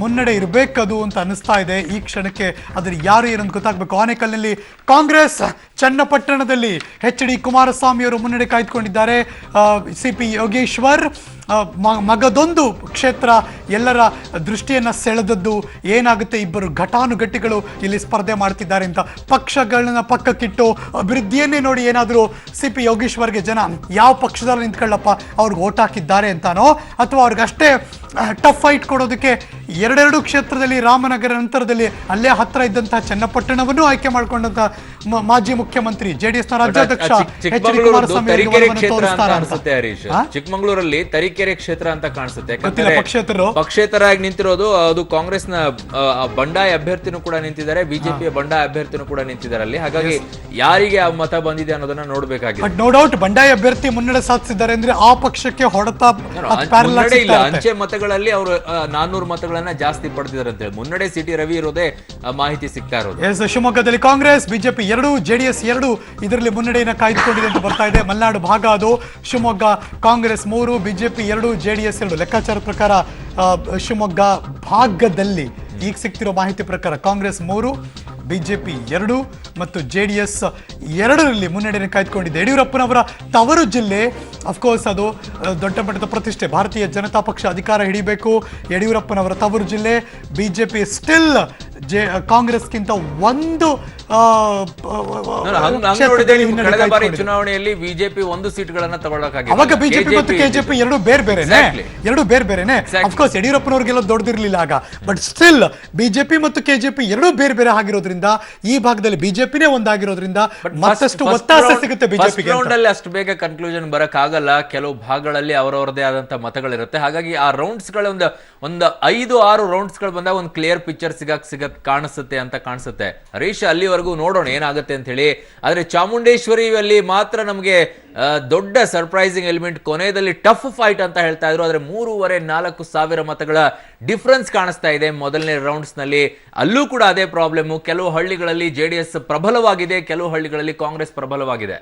Speaker 1: ಮುನ್ನಡೆ ಇರಬೇಕದು ಅಂತ ಅನಿಸ್ತಾ ಇದೆ ಈ ಕ್ಷಣಕ್ಕೆ. ಅದ್ರ ಯಾರು ಏನಂತ ಗೊತ್ತಾಗಬೇಕು. ಆನೇಕಲ್ನಲ್ಲಿ ಕಾಂಗ್ರೆಸ್, ಚನ್ನಪಟ್ಟಣದಲ್ಲಿ HD ಕುಮಾರಸ್ವಾಮಿ ಅವರು ಮುನ್ನಡೆ ಕಾಯ್ದುಕೊಂಡಿದ್ದಾರೆ. CP ಯೋಗೇಶ್ವರ್ ಮಗದೊಂದು ಕ್ಷೇತ್ರ ಎಲ್ಲರ ದೃಷ್ಟಿಯನ್ನ ಸೆಳೆದದ್ದು. ಏನಾಗುತ್ತೆ, ಇಬ್ಬರು ಘಟಾನುಘಟಿಗಳು ಇಲ್ಲಿ ಸ್ಪರ್ಧೆ ಮಾಡ್ತಿದ್ದಾರೆ ಅಂತ ಪಕ್ಷಗಳನ್ನ ಪಕ್ಕಕ್ಕಿಟ್ಟು ಅಭಿವೃದ್ಧಿಯನ್ನೇ ನೋಡಿ ಏನಾದರೂ CP ಯೋಗೇಶ್ವರ್ಗೆ ಜನ ಯಾವ ಪಕ್ಷದಲ್ಲಿ ನಿಂತ್ಕೊಳ್ಳಪ್ಪ ಅವ್ರಿಗೆ ಓಟ್ ಹಾಕಿದ್ದಾರೆ ಅಂತಾನೋ, ಅಥವಾ ಅವ್ರಿಗಷ್ಟೇ ಟಫ್ ಫೈಟ್ ಕೊಡೋದಕ್ಕೆ ಎರಡೆರಡು ಕ್ಷೇತ್ರದಲ್ಲಿ ರಾಮನಗರ ನಂತರದಲ್ಲಿ ಅಲ್ಲೇ ಹತ್ರ ಇದ್ದಂತಹ ಚನ್ನಪಟ್ಟಣವನ್ನು ಆಯ್ಕೆ ಮಾಡಿಕೊಂಡಂತ ಮಾಜಿ ಮುಖ್ಯಮಂತ್ರಿ JDS ನ ರಾಜ್ಯಾಧ್ಯಕ್ಷ HD ಕುಮಾರಸ್ವಾಮಿ
Speaker 2: ಚಿಕ್ಕಮಗಳೂರಲ್ಲಿ ತರೀಕೆರೆ ಕ್ಷೇತ್ರ ಅಂತ ಕಾಣಿಸುತ್ತೆ. ಪಕ್ಷೇತರಾಗಿ ನಿಂತಿರೋದು ಅದು ಕಾಂಗ್ರೆಸ್ನ ಬಂಡಾಯ ಅಭ್ಯರ್ಥಿನೂ ಕೂಡ ನಿಂತಿದ್ದಾರೆ, ಬಿಜೆಪಿಯ ಬಂಡಾಯ ಅಭ್ಯರ್ಥಿನೂ ಕೂಡ ನಿಂತಿದ್ದಾರೆ ಅಲ್ಲಿ. ಹಾಗಾಗಿ ಯಾರಿಗೆ ಆ ಮತ ಬಂದಿದೆ ಅನ್ನೋದನ್ನ ನೋಡ್ಬೇಕಾಗಿದೆ.
Speaker 1: ನೋ ಡೌಟ್ ಬಂಡಾಯ ಅಭ್ಯರ್ಥಿ ಮುನ್ನಡೆ ಸಾಧಿಸಿದ್ದಾರೆ ಅಂದ್ರೆ ಆ ಪಕ್ಷಕ್ಕೆ ಹೊಡೆತ
Speaker 2: ಇಲ್ಲ. ಅಂಚೆ ಮತಗಳಲ್ಲಿ ಅವರು 400 ಮತಗಳನ್ನ ಜಾಸ್ತಿ ಪಡೆದಿದ್ದಾರೆ ಅಂತ ಹೇಳಿ ಮುನ್ನಡೆ ಸಿಟಿ ರವಿ ಇರೋದೇ ಮಾಹಿತಿ ಸಿಗ್ತಾ ಇರೋದು.
Speaker 1: ಶಿವಮೊಗ್ಗದಲ್ಲಿ ಕಾಂಗ್ರೆಸ್, ಬಿಜೆಪಿ 2, JDS 2 ಇದರಲ್ಲಿ ಮುನ್ನಡೆಯನ್ನು ಕಾಯ್ದುಕೊಂಡಿದೆ ಅಂತ ಬರ್ತಾ ಇದೆ. ಮಲೆನಾಡು ಭಾಗ ಅದು. Shivamogga Congress 3, BJP 2, JDS 2. ಲೆಕ್ಕಾಚಾರದ ಪ್ರಕಾರ ಶಿವಮೊಗ್ಗ ಭಾಗದಲ್ಲಿ ಈಗ ಸಿಗ್ತಿರೋ ಮಾಹಿತಿ ಪ್ರಕಾರ ಕಾಂಗ್ರೆಸ್ 3, ಬಿಜೆಪಿ 2 ಮತ್ತು JDS 2ರಲ್ಲಿ ಮುನ್ನಡೆಯನ್ನು ಕಾಯ್ದುಕೊಂಡಿದೆ. ಯಡಿಯೂರಪ್ಪನವರ ತವರು ಜಿಲ್ಲೆ, ಅಫ್ಕೋರ್ಸ್ ಅದು ದೊಡ್ಡ ಮಟ್ಟದ ಪ್ರತಿಷ್ಠೆ. ಭಾರತೀಯ ಜನತಾ ಪಕ್ಷ ಅಧಿಕಾರ ಹಿಡಿಬೇಕು. ಯಡಿಯೂರಪ್ಪನವರ ತವರು ಜಿಲ್ಲೆ. ಬಿಜೆಪಿ ಸ್ಟಿಲ್ ಕಾಂಗ್ರೆಸ್ಗಿಂತ ಒಂದು
Speaker 2: ಕಳೆದ ಬಾರಿ ಚುನಾವಣೆಯಲ್ಲಿ ಬಿಜೆಪಿ 1 ಸೀಟ್ಗಳನ್ನ ತಗೊಳ್ಳೋಕಾಗಿದೆ.
Speaker 1: ಅವಾಗ ಬಿಜೆಪಿ ಮತ್ತು KJP ಎರಡು ಬೇರೆ ಬೇರೆನೆ. ಅಫ್ಕೋರ್ಸ್ ಯಡಿಯೂರಪ್ಪನವ್ರಿಗೆಲ್ಲ ದೊಡ್ಡದಿರ್ಲಿಲ್ಲ ಆಗ, ಬಟ್ ಸ್ಟಿಲ್ ಬಿಜೆಪಿ ಮತ್ತು KJP ಎರಡೂ ಬೇರೆ ಬೇರೆ ಆಗಿರೋದ್ರಿಂದ ಈ ಭಾಗದಲ್ಲಿ ಬಿಜೆಪಿನೇ ಒಂದಾಗಿರೋದ್ರಿಂದ ಮತ್ತಷ್ಟು ಒತ್ತಾಸೆ ಸಿಗುತ್ತೆ ಬಿಜೆಪಿಗೆ.
Speaker 2: ಅಷ್ಟು ಬೇಗ ಕನ್ಕ್ಲೂಷನ್ ಬರಕ್ ಆಗಲ್ಲ. ಕೆಲವು ಭಾಗಗಳಲ್ಲಿ ಅವರವರದೇ ಆದಂತಹ ಮತಗಳಿರುತ್ತೆ. ಹಾಗಾಗಿ ಆ ರೌಂಡ್ಸ್ ಗಳ ಒಂದು 5-6 ರೌಂಡ್ಸ್ ಗಳು ಬಂದಾಗ ಒಂದು ಕ್ಲಿಯರ್ ಪಿಕ್ಚರ್ ಸಿಗತ್ ಕಾಣಿಸುತ್ತೆ ಅಂತ ಕಾಣಿಸುತ್ತೆ. ಹರೀಶ್, ಅಲ್ಲಿವರೆಗೂ ನೋಡೋಣ ಏನಾಗುತ್ತೆ ಅಂತ ಹೇಳಿ. ಆದ್ರೆ ಚಾಮುಂಡೇಶ್ವರಿಯಲ್ಲಿ ಮಾತ್ರ ನಮಗೆ ದೊಡ್ಡ ಸರ್ಪ್ರೈಸಿಂಗ್ ಎಲಿಮೆಂಟ್, ಕೊನೆಯಲ್ಲಿ ಟಫ್ ಫೈಟ್ ಅಂತ ಹೇಳ್ತಾ ಇದ್ರು. ಆದ್ರೆ 3,500-4 ಸಾವಿರ ಮತಗಳ ಡಿಫರೆನ್ಸ್ ಕಾಣಿಸ್ತಾ ಇದೆ ಮೊದಲನೇ ರೌಂಡ್ಸ್ ನಲ್ಲಿ. ಅಲ್ಲೂ ಕೂಡ ಅದೇ ಪ್ರಾಬ್ಲಮ್. ಕೆಲವು ಹಳ್ಳಿಗಳಲ್ಲಿ JDS ಪ್ರಬಲವಾಗಿದೆ, ಕೆಲವು ಹಳ್ಳಿಗಳಲ್ಲಿ ಕಾಂಗ್ರೆಸ್ ಪ್ರಬಲವಾಗಿದೆ.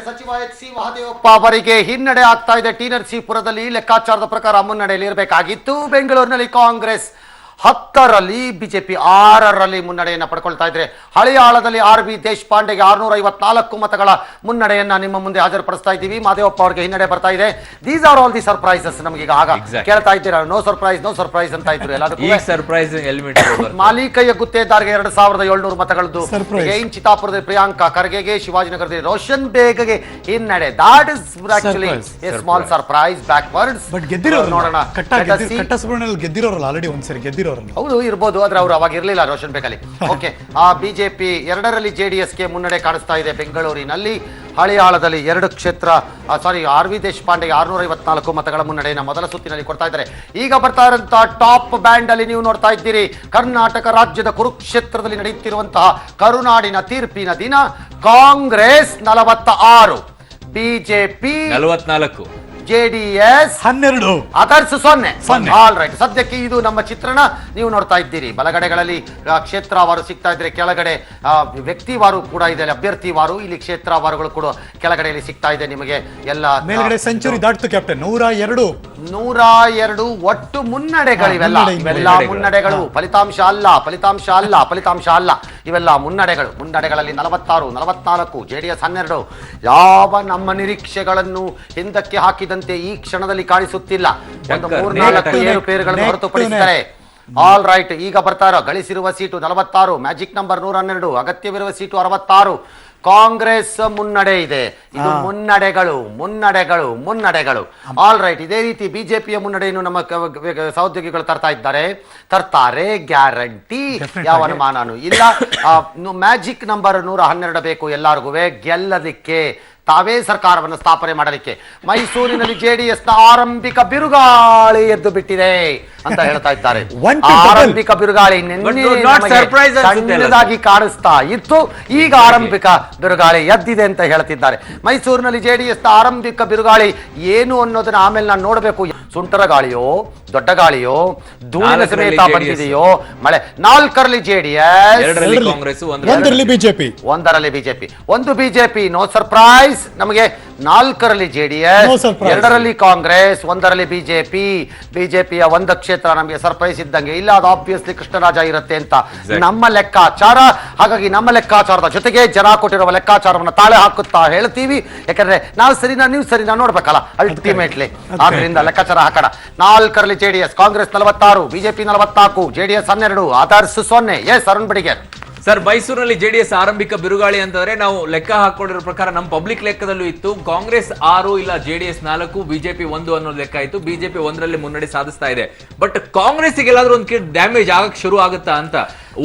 Speaker 3: ಸಚಿವ HC ಮಹದೇವಪ್ಪ ಅವರಿಗೆ ಹಿನ್ನಡೆ ಆಗ್ತಾ ಇದೆ. ಟಿ ನರಸೀಪುರದಲ್ಲಿ ಲೆಕ್ಕಾಚಾರದ ಪ್ರಕಾರ ಮುನ್ನಡೆಯಲ್ಲಿ ಇರಬೇಕಾಗಿತ್ತು. ಬೆಂಗಳೂರಿನಲ್ಲಿ ಕಾಂಗ್ರೆಸ್ 10ರಲ್ಲಿ, ಬಿಜೆಪಿ 6ರಲ್ಲಿ ಮುನ್ನಡೆಯನ್ನು ಪಡ್ಕೊಳ್ತಾ ಇದ್ರೆ. ಹಳಿಯಾಳದಲ್ಲಿ RB ದೇಶಪಾಂಡೆಗೆ 654 ಮತಗಳ ಮುನ್ನಡೆಯನ್ನ ನಿಮ್ಮ ಮುಂದೆ ಹಾಜರುಪಡಿಸ್ತಾ ಇದ್ದೀವಿ. ಮಹದೇವಪ್ಪ ಅವರಿಗೆ ಹಿನ್ನಡೆ ಬರ್ತಾ ಇದೆ. These are all the surprises. ನಮಗೀಗ ಆಗ ಕೇಳ್ತಾ ಇದ್ದೀರಾ, ನೋ ಸರ್ಪ್ರೈಸ್ ಅಂತ ಇದ್ರು. ಎಲ್ಲದಕ್ಕೂ ಮಾಲಿಕಯ್ಯ ಗುತ್ತೇದಾರ್ಗೆ 2,700 ಮತಗಳದ್ದು. ಚಿತ್ತಾಪುರದಲ್ಲಿ ಪ್ರಿಯಾಂಕಾ ಖರ್ಗೆಗೆ, ಶಿವಾಜಿನಗರದಲ್ಲಿ ರೋಷನ್ ಬೇಗ್ಗೆ ಹಿನ್ನಡೆ. That is actually a small surprise backwards.
Speaker 1: But ಗೆದ್ದಿರೋರು ನೋಡೋಣ, ಗೆದ್ದಿರೋರಲ್ಲ ಆಲ್ರೆಡಿ ಒಂದ್ಸರಿ ಗೆದ್ದಿರೋ ಇರೋರನ್ನು.
Speaker 3: ಹೌದು ಇರ್ಬೋದು, ಆದ್ರೆ ಅವರು ಅವಾಗ ಇರ್ಲಿಲ್ಲ ರೋಷನ್ ಬೇಗಲ್ಲಿ. ಓಕೆ, ಆ ಬಿಜೆಪಿ 2ರಲ್ಲಿ ಜೆಡಿಎಸ್ಗೆ ಮುನ್ನಡೆ ಕಾಣಿಸ್ತಾ ಇದೆ ಬೆಂಗಳೂರಿನಲ್ಲಿ. ಹಳಿಯಾಳದಲ್ಲಿ 2 ಕ್ಷೇತ್ರ ಆರ್ ವಿ ದೇಶಪಾಂಡೆಗೆ 654 ಮತಗಳ ಮುನ್ನಡೆಯನ್ನು ಮೊದಲ ಸುತ್ತಿನಲ್ಲಿ ಕೊಡ್ತಾ ಇದ್ದಾರೆ. ಈಗ ಬರ್ತಾ ಇರುವಂತಹ ಟಾಪ್ ಬ್ಯಾಂಡ್ ಅಲ್ಲಿ ನೀವು ನೋಡ್ತಾ ಇದ್ದೀರಿ, ಕರ್ನಾಟಕ ರಾಜ್ಯದ ಕುರುಕ್ಷೇತ್ರದಲ್ಲಿ ನಡೆಯುತ್ತಿರುವಂತಹ ಕರುನಾಡಿನ ತೀರ್ಪಿನ ದಿನ. Congress 46, BJP
Speaker 2: 44,
Speaker 3: JDS
Speaker 1: 12,
Speaker 3: others 0.
Speaker 1: 0.
Speaker 3: All right, ಸದ್ಯಕ್ಕೆ ಇದು ನಮ್ಮ ಚಿತ್ರಣ ನೀವು ನೋಡ್ತಾ ಇದ್ದೀರಿ. ಬಲಗಡೆಗಳಲ್ಲಿ ಕ್ಷೇತ್ರವಾರು ಸಿಗ್ತಾ ಇದ್ರೆ, ಕೆಳಗಡೆ ವ್ಯಕ್ತಿವಾರು ಕೂಡ ಇದೆ, ಅಭ್ಯರ್ಥಿವಾರು. ಇಲ್ಲಿ ಕ್ಷೇತ್ರವಾರುಗಳು ಕೂಡ ಕೆಳಗಡೆಯಲ್ಲಿ ಸಿಗ್ತಾ ಇದೆ ನಿಮಗೆ ಎಲ್ಲ.
Speaker 1: ಮೇಲ್ಗಡೆ ಸೆಂಚುರಿ ದಾಟ್ತು ಕ್ಯಾಪ್ಟನ್.
Speaker 3: 102 ಒಟ್ಟು ಮುನ್ನಡೆಗಳಿವೆಲ್ಲ. ಇವೆಲ್ಲ ಮುನ್ನಡೆಗಳು, ಫಲಿತಾಂಶ ಅಲ್ಲ. ಇವೆಲ್ಲ ಮುನ್ನಡೆಗಳಲ್ಲಿ 46, 44, ಜೆಡಿಎಸ್ 12. ಯಾವ ನಮ್ಮ ನಿರೀಕ್ಷೆಗಳನ್ನು ಹಿಂದಕ್ಕೆ ಹಾಕಿದಂತೆ ಈ ಕ್ಷಣದಲ್ಲಿ ಕಾಣಿಸುತ್ತಿಲ್ಲ. ಒಂದು 3-4 ಪೇರುಗಳನ್ನು ಹೊರತುಪಡಿಸಿದರೆ ಆಲ್ ರೈಟ್. ಈಗ ಬರ್ತಾರೋ ಗಳಿಸಿರುವ ಸೀಟು 46, ಮ್ಯಾಜಿಕ್ ನಂಬರ್ 112, ಅಗತ್ಯವಿರುವ ಸೀಟು 66. ಕಾಂಗ್ರೆಸ್ ಮುನ್ನಡೆ ಇದೆ. ಇದು ಮುನ್ನಡೆಗಳು. All right. ಇದೇ ರೀತಿ ಬಿಜೆಪಿಯ ಮುನ್ನಡೆಯನ್ನು ನಮ್ಮ ಸಹೋದ್ಯೋಗಿಗಳು ತರ್ತಾರೆ, ಗ್ಯಾರಂಟಿ, ಯಾವ ಅನುಮಾನನೂ ಇಲ್ಲ. ಮ್ಯಾಜಿಕ್ ನಂಬರ್ 112 ಬೇಕು ಎಲ್ಲರಿಗೂ ಗೆಲ್ಲಲಿಕ್ಕೆ, ತಾವೇ ಸರ್ಕಾರವನ್ನು ಸ್ಥಾಪನೆ ಮಾಡಲಿಕ್ಕೆ. ಮೈಸೂರಿನಲ್ಲಿ ಜೆಡಿಎಸ್ನ ಆರಂಭಿಕ ಬಿರುಗಾಳಿ ಎದ್ದು ಬಿಟ್ಟಿದೆ ಅಂತ ಹೇಳ್ತಾ ಇದ್ದಾರೆ. ಆರಂಭಿಕ ಬಿರುಗಾಳಿ ಸಣ್ಣದಾಗಿ ಕಾಣಿಸ್ತಾ ಇತ್ತು, ಈಗ ಆರಂಭಿಕ ಬಿರುಗಾಳಿ ಎದ್ದಿದೆ ಅಂತ ಹೇಳ್ತಿದ್ದಾರೆ. ಮೈಸೂರಿನಲ್ಲಿ ಜೆಡಿಎಸ್ನ ಆರಂಭಿಕ ಬಿರುಗಾಳಿ ಏನು ಅನ್ನೋದನ್ನ ಆಮೇಲೆ ನಾನು ನೋಡಬೇಕು. ಸುಂಟರ ಗಾಳಿಯೋ, ದೊಡ್ಡ ಗಾಳಿಯೋ, ಧೂಳಿನ ಸಮೇತ ಬಂದಿದೆಯೋ ಮಳೆ. 4ರಲ್ಲಿ ಜೆಡಿಎಸ್,
Speaker 1: 1ರಲ್ಲಿ ಬಿಜೆಪಿ,
Speaker 3: 1 ಬಿಜೆಪಿ. ನೋ ಸರ್ಪ್ರೈಸ್ ನಮಗೆ. 4ರಲ್ಲಿ ಜೆಡಿಎಸ್, 2ರಲ್ಲಿ ಕಾಂಗ್ರೆಸ್, 1ರಲ್ಲಿ ಬಿಜೆಪಿಯ 1 ಕ್ಷೇತ್ರ ನಮಗೆ ಸರ್ಪ್ರೈಸ್ ಇದ್ದಂಗೆ ಇಲ್ಲ. ಅದು ಆಬ್ವಿಯಸ್ಲಿ ಕೃಷ್ಣರಾಜ ಇರುತ್ತೆ ಅಂತ ನಮ್ಮ ಲೆಕ್ಕಾಚಾರ. ಹಾಗಾಗಿ ನಮ್ಮ ಲೆಕ್ಕಾಚಾರದ ಜೊತೆಗೆ ಜನ ಕೊಟ್ಟಿರುವ ಲೆಕ್ಕಾಚಾರವನ್ನು ತಾಳೆ ಹಾಕುತ್ತಾ ಹೇಳ್ತೀವಿ. ಯಾಕಂದ್ರೆ ನಾವು ಸರಿನಾ ನೀವು ಸರಿನಾ ನೋಡ್ಬೇಕಲ್ಲ ಅಲ್ಟಿಮೇಟ್ಲಿ. ಆದ್ರಿಂದ ಲೆಕ್ಕಾಚಾರ ಹಾಕೋಣ. 4ರಲ್ಲಿ JDS, Congress 46, BJP 44, JDS 12, others 0. S Arun Badiger
Speaker 2: sir, ಮೈಸೂರಿನಲ್ಲಿ ಜೆಡಿಎಸ್ ಆರಂಭಿಕ ಬಿರುಗಾಳಿ ಅಂತಂದ್ರೆ ನಾವು ಲೆಕ್ಕ ಹಾಕೊಂಡಿರೋ ಪ್ರಕಾರ ನಮ್ಮ ಪಬ್ಲಿಕ್ ಲೆಕ್ಕದಲ್ಲೂ ಇತ್ತು ಕಾಂಗ್ರೆಸ್ 6, ಇಲ್ಲ ಜೆಡಿಎಸ್ 4, ಬಿಜೆಪಿ 1 ಅನ್ನೋದು ಲೆಕ್ಕ ಇತ್ತು. ಬಿಜೆಪಿ 1ರಲ್ಲಿ ಮುನ್ನಡೆ ಸಾಧಿಸ್ತಾ ಇದೆ. ಬಟ್ ಕಾಂಗ್ರೆಸ್ ಎಲ್ಲಾದ್ರೂ ಒಂದು ಡ್ಯಾಮೇಜ್ ಆಗಕ್ ಶುರು ಆಗುತ್ತಾ ಅಂತ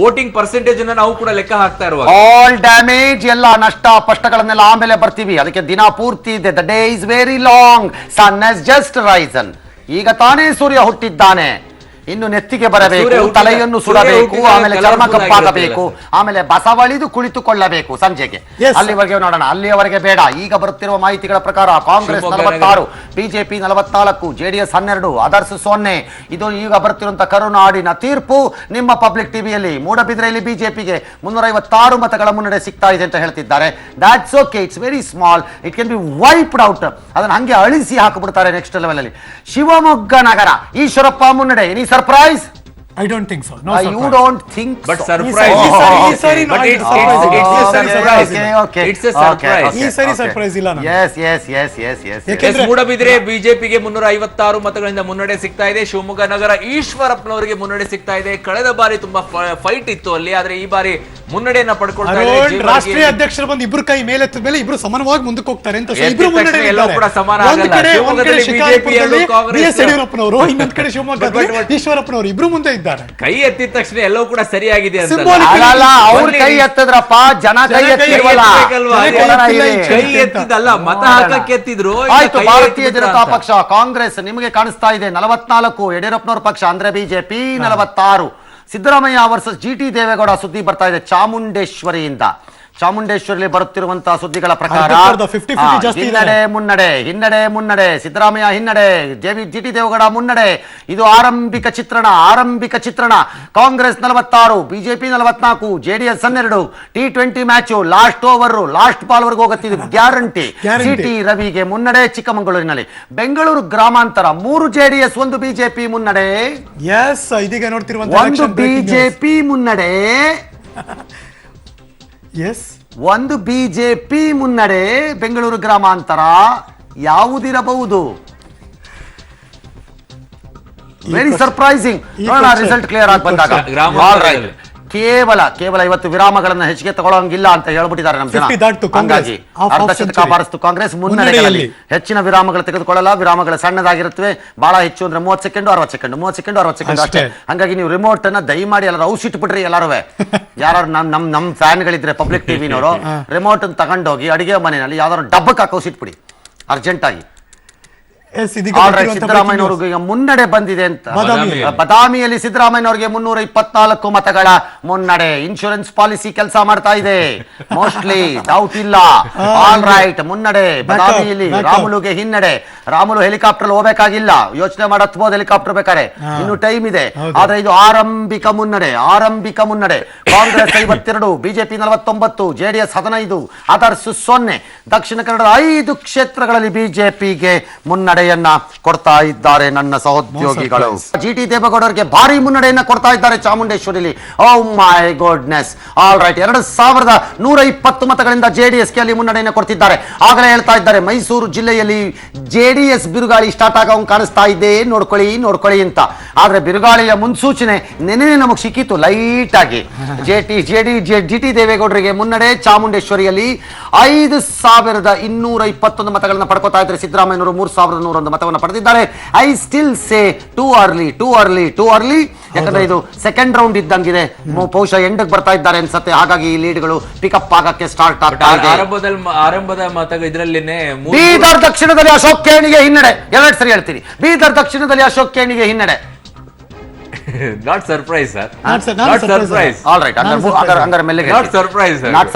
Speaker 2: ವೋಟಿಂಗ್ ಪರ್ಸೆಂಟೇಜ್ ಅನ್ನ ನಾವು ಕೂಡ ಲೆಕ್ಕ ಹಾಕ್ತಾ ಇರುವಾಗ
Speaker 3: ಆಲ್ ಡ್ಯಾಮೇಜ್ ಎಲ್ಲ ನಷ್ಟ ಪಷ್ಟಗಳನ್ನೆಲ್ಲ ಆಮೇಲೆ ಬರ್ತೀವಿ. ಅದಕ್ಕೆ ದಿನ ಪೂರ್ತಿ ಇದೆ. The day is very long, sun has just risen. ಈಗ ತಾನೇ ಸೂರ್ಯ ಹುಟ್ಟಿದ್ದಾನೆ, ಇನ್ನು ನೆತ್ತಿಗೆ ಬರಬೇಕು, ತಲೆಯನ್ನು ಸುಡಬೇಕು, ಆಮೇಲೆ ಚರ್ಮ ಕಪ್ಪಾಗಬೇಕು, ಆಮೇಲೆ ಬಸವಳಿದು ಕುಳಿತುಕೊಳ್ಳಬೇಕು ಸಂಜೆಗೆ. ಅಲ್ಲಿವರೆಗೆ ನೋಡೋಣ, ಅಲ್ಲಿಯವರೆಗೆ ಬೇಡ. ಈಗ ಬರುತ್ತಿರುವ ಮಾಹಿತಿಗಳ ಪ್ರಕಾರ ಕಾಂಗ್ರೆಸ್ 46, ಬಿಜೆಪಿ 44, ಜೆಡಿಎಸ್ 12, ಅದರ್ಸ್ 0. ಇದು ಈಗ ಬರ್ತಿರುವಂತಹ ಕರುನಾಡಿನ ತೀರ್ಪು ನಿಮ್ಮ ಪಬ್ಲಿಕ್ ಟಿವಿಯಲ್ಲಿ. ಮೂಡಬಿದ್ರೆಯಲ್ಲಿ ಬಿಜೆಪಿಗೆ 356 ಮತಗಳ ಮುನ್ನಡೆ ಸಿಗ್ತಾ ಇದೆ ಅಂತ ಹೇಳ್ತಿದ್ದಾರೆ. That's okay, it's very small, it can be wiped out. ಅದನ್ನು ಹಂಗೆ ಅಳಿಸಿ ಹಾಕಿಬಿಡ್ತಾರೆ ನೆಕ್ಸ್ಟ್ ಲೆವೆಲ್ ಅಲ್ಲಿ. ಶಿವಮೊಗ್ಗ ನಗರ ಈಶ್ವರಪ್ಪ ಮುನ್ನಡೆ. Any surprise?
Speaker 1: I don't think so. No
Speaker 3: you don't think
Speaker 2: but
Speaker 3: so.
Speaker 2: surprise.
Speaker 1: But
Speaker 2: it's a surprise.
Speaker 1: ಈ ಸರಿ ಸರ್ಪ್ರೈಸ್ ಇಲ್ಲ ನಮ್ಗೆ.
Speaker 3: Yes.
Speaker 2: ಮೂಡಬಿದ್ರೆ ಬಿಜೆಪಿಗೆ 356 ಮತಗಳಿಂದ ಮುನ್ನಡೆ ಸಿಗ್ತಾ ಇದೆ. ಶಿವಮೊಗ್ಗ ನಗರ ಈಶ್ವರಪ್ಪನವರಿಗೆ ಮುನ್ನಡೆ ಸಿಗ್ತಾ ಇದೆ. ಕಳೆದ ಬಾರಿ ತುಂಬಾ ಫೈಟ್ ಇತ್ತು ಅಲ್ಲಿ, ಆದ್ರೆ ಈ ಬಾರಿ ಮುನ್ನಡೆಯನ್ನ ಪಡ್ಕೊಳ್ತಾ ಇದ್ದಾರೆ.
Speaker 1: ರಾಷ್ಟ್ರೀಯ ಅಧ್ಯಕ್ಷರು ಬಂದು ಇಬ್ರು ಕೈ ಮೇಲೆತ್ತ ಮೇಲೆ ಇಬ್ರು ಸಮಾನವಾಗಿ ಮುಂದಕ್ಕೆ ಹೋಗ್ತಾರೆ ಅಂತ ಇಬ್ರು ಮುನ್ನಡೆ
Speaker 2: ಎಲ್ಲವೂ ಕೂಡ ಸಮಾನ ಆಗಲ್ಲ. ಶಿವಮೊಗ್ಗದಲ್ಲಿ ಬಿಜೆಪಿಯಲ್ಲೂ ಕಾಂಗ್ರೆಸ್,
Speaker 1: ಯಡಿಯೂರಪ್ಪನವರು, ಇನ್ನೊಂದು ಕಡೆ ಶಿವಮೊಗ್ಗದಲ್ಲಿ ಈಶ್ವರಪ್ಪನವರು ಇಬ್ರು ಮುಂದೆ ಇದ್ದಾರೆ.
Speaker 2: ಕೈ ಎತ್ತಿದ ತಕ್ಷಣ ಎಲ್ಲವೂ ಕೂಡ ಸರಿಯಾಗಿದೆ ಅಂತ
Speaker 3: ಅಲ್ಲ, ಅವ್ರು ಕೈ ಎತ್ತದ್ರಪ್ಪ, ಜನ ಕೈ ಎತ್ತಿಲ್ವಲ್ಲ.
Speaker 2: ಕೈ ಎತ್ತಿದಲ್ಲ, ಮತ ಹಾಕಕ್ಕೆ ಎತ್ತಿದ್ರು.
Speaker 3: ಆಯ್ತು, ಭಾರತೀಯ ಜನತಾ ಪಕ್ಷ ಕಾಂಗ್ರೆಸ್ ನಿಮಗೆ ಕಾಣಿಸ್ತಾ ಇದೆ 44, ಯಡಿಯೂರಪ್ಪನವ್ರ ಪಕ್ಷ ಅಂದ್ರೆ BJP 46. Siddaramaiah versus GT Deve Gowda ಸುದ್ದಿ ಬರ್ತಾ ಇದೆ ಚಾಮುಂಡೇಶ್ವರಿಯಿಂದ. ಚಾಮುಂಡೇಶ್ವರಿಯಲ್ಲಿ ಬರುತ್ತಿರುವಂತಹ ಸುದ್ದಿಗಳ ಪ್ರಕಾರ ಮುನ್ನಡೆ, ಸಿದ್ದರಾಮಯ್ಯ ಹಿನ್ನಡೆ, GT ದೇವೇಗೌಡ ಮುನ್ನಡೆ. ಇದು ಆರಂಭಿಕ ಚಿತ್ರಣ. Congress 46, BJP 44, JDS 12. T20 match last over, last ball ವರೆಗೂ ಹೋಗುತ್ತಿದೆ. ಗ್ಯಾರಂಟಿ. ಸಿಟಿ ರವಿಗೆ ಮುನ್ನಡೆ ಚಿಕ್ಕಮಗಳೂರಿನಲ್ಲಿ. ಬೆಂಗಳೂರು ಗ್ರಾಮಾಂತರ 3 ಜೆಡಿಎಸ್ 1 ಬಿಜೆಪಿ ಮುನ್ನಡೆ.
Speaker 1: ಇದೀಗ ನೋಡ್ತಿರುವಂತಹ
Speaker 3: 1 ಬಿಜೆಪಿ ಮುನ್ನಡೆ. 1 ಬಿಜೆಪಿ ಮುನ್ನಡೆ. ಬೆಂಗಳೂರು ಗ್ರಾಮಾಂತರ ಯಾವುದಿರಬಹುದು? Very surprising. ರಿಸಲ್ಟ್ ಕ್ಲಿಯರ್ ಆಗಿ ಬಂದಾಗ ಕೇವಲ ಇವತ್ತು ವಿರಾಮಗಳನ್ನ ಹೆಚ್ಚಿಗೆ ತಗೊಳ್ಳೋಂಗಿಲ್ಲ ಅಂತ ಹೇಳ್ಬಿಟ್ಟಿದ್ದಾರೆ ನಮ್ಮ ಜನ.
Speaker 1: 50 ದಾಟ್ತು ಕಾಂಗ್ರೆಸ್.
Speaker 3: ಹಂಗಾಗಿ
Speaker 1: Half
Speaker 3: ಅರ್ಧ
Speaker 1: century.
Speaker 3: ಶತಕ ಬಾರಿಸ್ತು ಕಾಂಗ್ರೆಸ್. ಮುನ್ನಡೆಗಳಲ್ಲಿ ಹೆಚ್ಚಿನ ವಿರಾಮಗಳು ತೆಗೆದುಕೊಳ್ಳಲ್ಲ. ವಿರಾಮಗಳು ಸಣ್ಣದಾಗಿರುತ್ತವೆ. ಬಹಳ ಹೆಚ್ಚು ಅಂದ್ರೆ 30 ಸೆಕೆಂಡ್ 60 ಸೆಕೆಂಡ್ 30 ಸೆಕೆಂಡ್ 60 ಸೆಕೆಂಡ್ ಅಷ್ಟೇ. ಹಂಗಾಗಿ ನೀವು ರಿಮೋಟ್ ಅನ್ನ ದಯಮಾಡಿ ಎಲ್ಲರೂ ಔಸಿಟ್ಬಿಟ್ರಿ. ಎಲ್ಲಾರು ಯಾರು ನಮ್ ಫ್ಯಾನ್ಗಳಿದ್ರೆ ಪಬ್ಲಿಕ್ ಟಿವಿನವರು ರಿಮೋಟ್ ಅನ್ನು ತಗೊಂಡೋಗಿ ಅಡಿಗೆ ಮನೆಯಲ್ಲಿ ಯಾವ್ದಾದ್ರು ಡಬ್ಬಕ್ಕೆ ಹಾಕಿ ಔಸಿಟ್ಬಿಡಿ ಅರ್ಜೆಂಟ್ ಆಗಿ. ಸಿದ್ದರಾಮಯ್ಯನವ್ರಿಗೆ ಈಗ ಮುನ್ನಡೆ ಬಂದಿದೆ ಅಂತ. ಬದಾಮಿಯಲ್ಲಿ ಸಿದ್ದರಾಮಯ್ಯನವರಿಗೆ 324 ಮತಗಳ ಮುನ್ನಡೆ. ಇನ್ಶೂರೆನ್ಸ್ ಪಾಲಿಸಿ ಕೆಲಸ ಮಾಡ್ತಾ ಇದೆ, ಮೋಸ್ಟ್ಲಿ ಡೌಟ್ ಇಲ್ಲ. ಆಲ್ ರೈಟ್, ಮುನ್ನಡೆ ಬದಾಮಿಯಲ್ಲಿ. ರಾಮುಲುಗೆ ಹಿನ್ನಡೆ. ರಾಮುಲು ಹೆಲಿಕಾಪ್ಟರ್ ಹೋಗ್ಬೇಕಾಗಿಲ್ಲ, ಯೋಚನೆ ಮಾಡಬಹುದು ಹೆಲಿಕಾಪ್ಟರ್ ಬೇಕಾರೆ, ಇನ್ನು ಟೈಮ್ ಇದೆ. ಆದ್ರೆ ಇದು ಆರಂಭಿಕ ಮುನ್ನಡೆ. Congress 52, BJP 49, JDS 15, others 0. ದಕ್ಷಿಣ ಕನ್ನಡದ 5 ಕ್ಷೇತ್ರಗಳಲ್ಲಿ ಬಿಜೆಪಿಗೆ ಮುನ್ನಡೆಯನ್ನ ಕೊಡ್ತಾ ಇದ್ದಾರೆ ನನ್ನ ಸಹೋದ್ಯೋಗಿಗಳು. ಜಿಟಿ ದೇವೇಗೌಡರಿಗೆ ಭಾರಿ ಮುನ್ನಡೆಯನ್ನ ಕೊಡ್ತಾ ಇದ್ದಾರೆ ಚಾಮುಂಡೇಶ್ವರಿಲಿ. ಓ ಮೈ ಗಾಡ್ನೆಸ್. ಆಲ್ ರೈಟ್, 2120 ಮತಗಳಿಂದ ಜೆಡಿಎಸ್ ಗೆ ಅಲ್ಲಿ ಮುನ್ನಡೆಯನ್ನ ಕೊಡ್ತಿದ್ದಾರೆ. ಆಗಲೇ ಹೇಳ್ತಾ ಇದ್ದಾರೆ ಮೈಸೂರು ಜಿಲ್ಲೆಯಲ್ಲಿ ಜೆಡಿಎಸ್ ಬಿರುಗಾಳಿ ಸ್ಟಾರ್ಟ್ ಆಗೋಂಗ್ ಕಾಣಿಸ್ತಾ ಇದೆ, ನೋಡ್ಕೊಳ್ಳಿ ಅಂತ. ಆದ್ರೆ ಬಿರುಗಾಳಿಯ ಮುನ್ಸೂಚನೆ ನೆನೆ ನಮಗೆ ಸಿಕ್ಕಿತ್ತು ಲೈಟ್ ಆಗಿ. ಜಿಟಿ ದೇವೇಗೌಡರಿಗೆ ಮುನ್ನಡೆ ಚಾಮುಂಡೇಶ್ವರಿಯಲ್ಲಿ 5221 ಮತಗಳನ್ನ ಪಡ್ಕೋತಾ ಇದ್ದಾರೆ. ಸಿದ್ದರಾಮಯ್ಯನವರು 3101 ಮತವನ್ನು ಪಡೆದಿದ್ದಾರೆ. I still say too early. ಯಾಕಂದ್ರೆ ಇದು ಸೆಕೆಂಡ್ ರೌಂಡ್ ಇದ್ದಂಗಿದೆ, ಬಹುಶಃ ಎಂಡ್ಗೆ ಬರ್ತಾ ಇದ್ದಾರೆ ಅನ್ಸತ್ತೆ. ಹಾಗಾಗಿ ಈ ಲೀಡ್ಗಳು ಪಿಕಪ್ ಆಗಕ್ಕೆ ಸ್ಟಾರ್ಟ್ ಆಗ್ತಾ ಇದೆ.
Speaker 2: ಆರಂಭದ ಮತ ಇದ್ರಲ್ಲೇನೆ
Speaker 3: ಬೀದರ್ ದಕ್ಷಿಣದಲ್ಲಿ ಅಶೋಕ್ ಕೇಣಿಗೆ ಹಿನ್ನಡೆ. 2 ಸರಿ ಹೇಳ್ತೀನಿ. ಬೀದರ್ ದಕ್ಷಿಣದಲ್ಲಿ ಅಶೋಕ್ ಕೇಣಿಗೆ ಹಿನ್ನಡೆ.
Speaker 2: Not surprise sir.
Speaker 3: All right, ಹಂಗಾರೆ ಮೆಲ್ಲಿಗೆ ನಾಟ್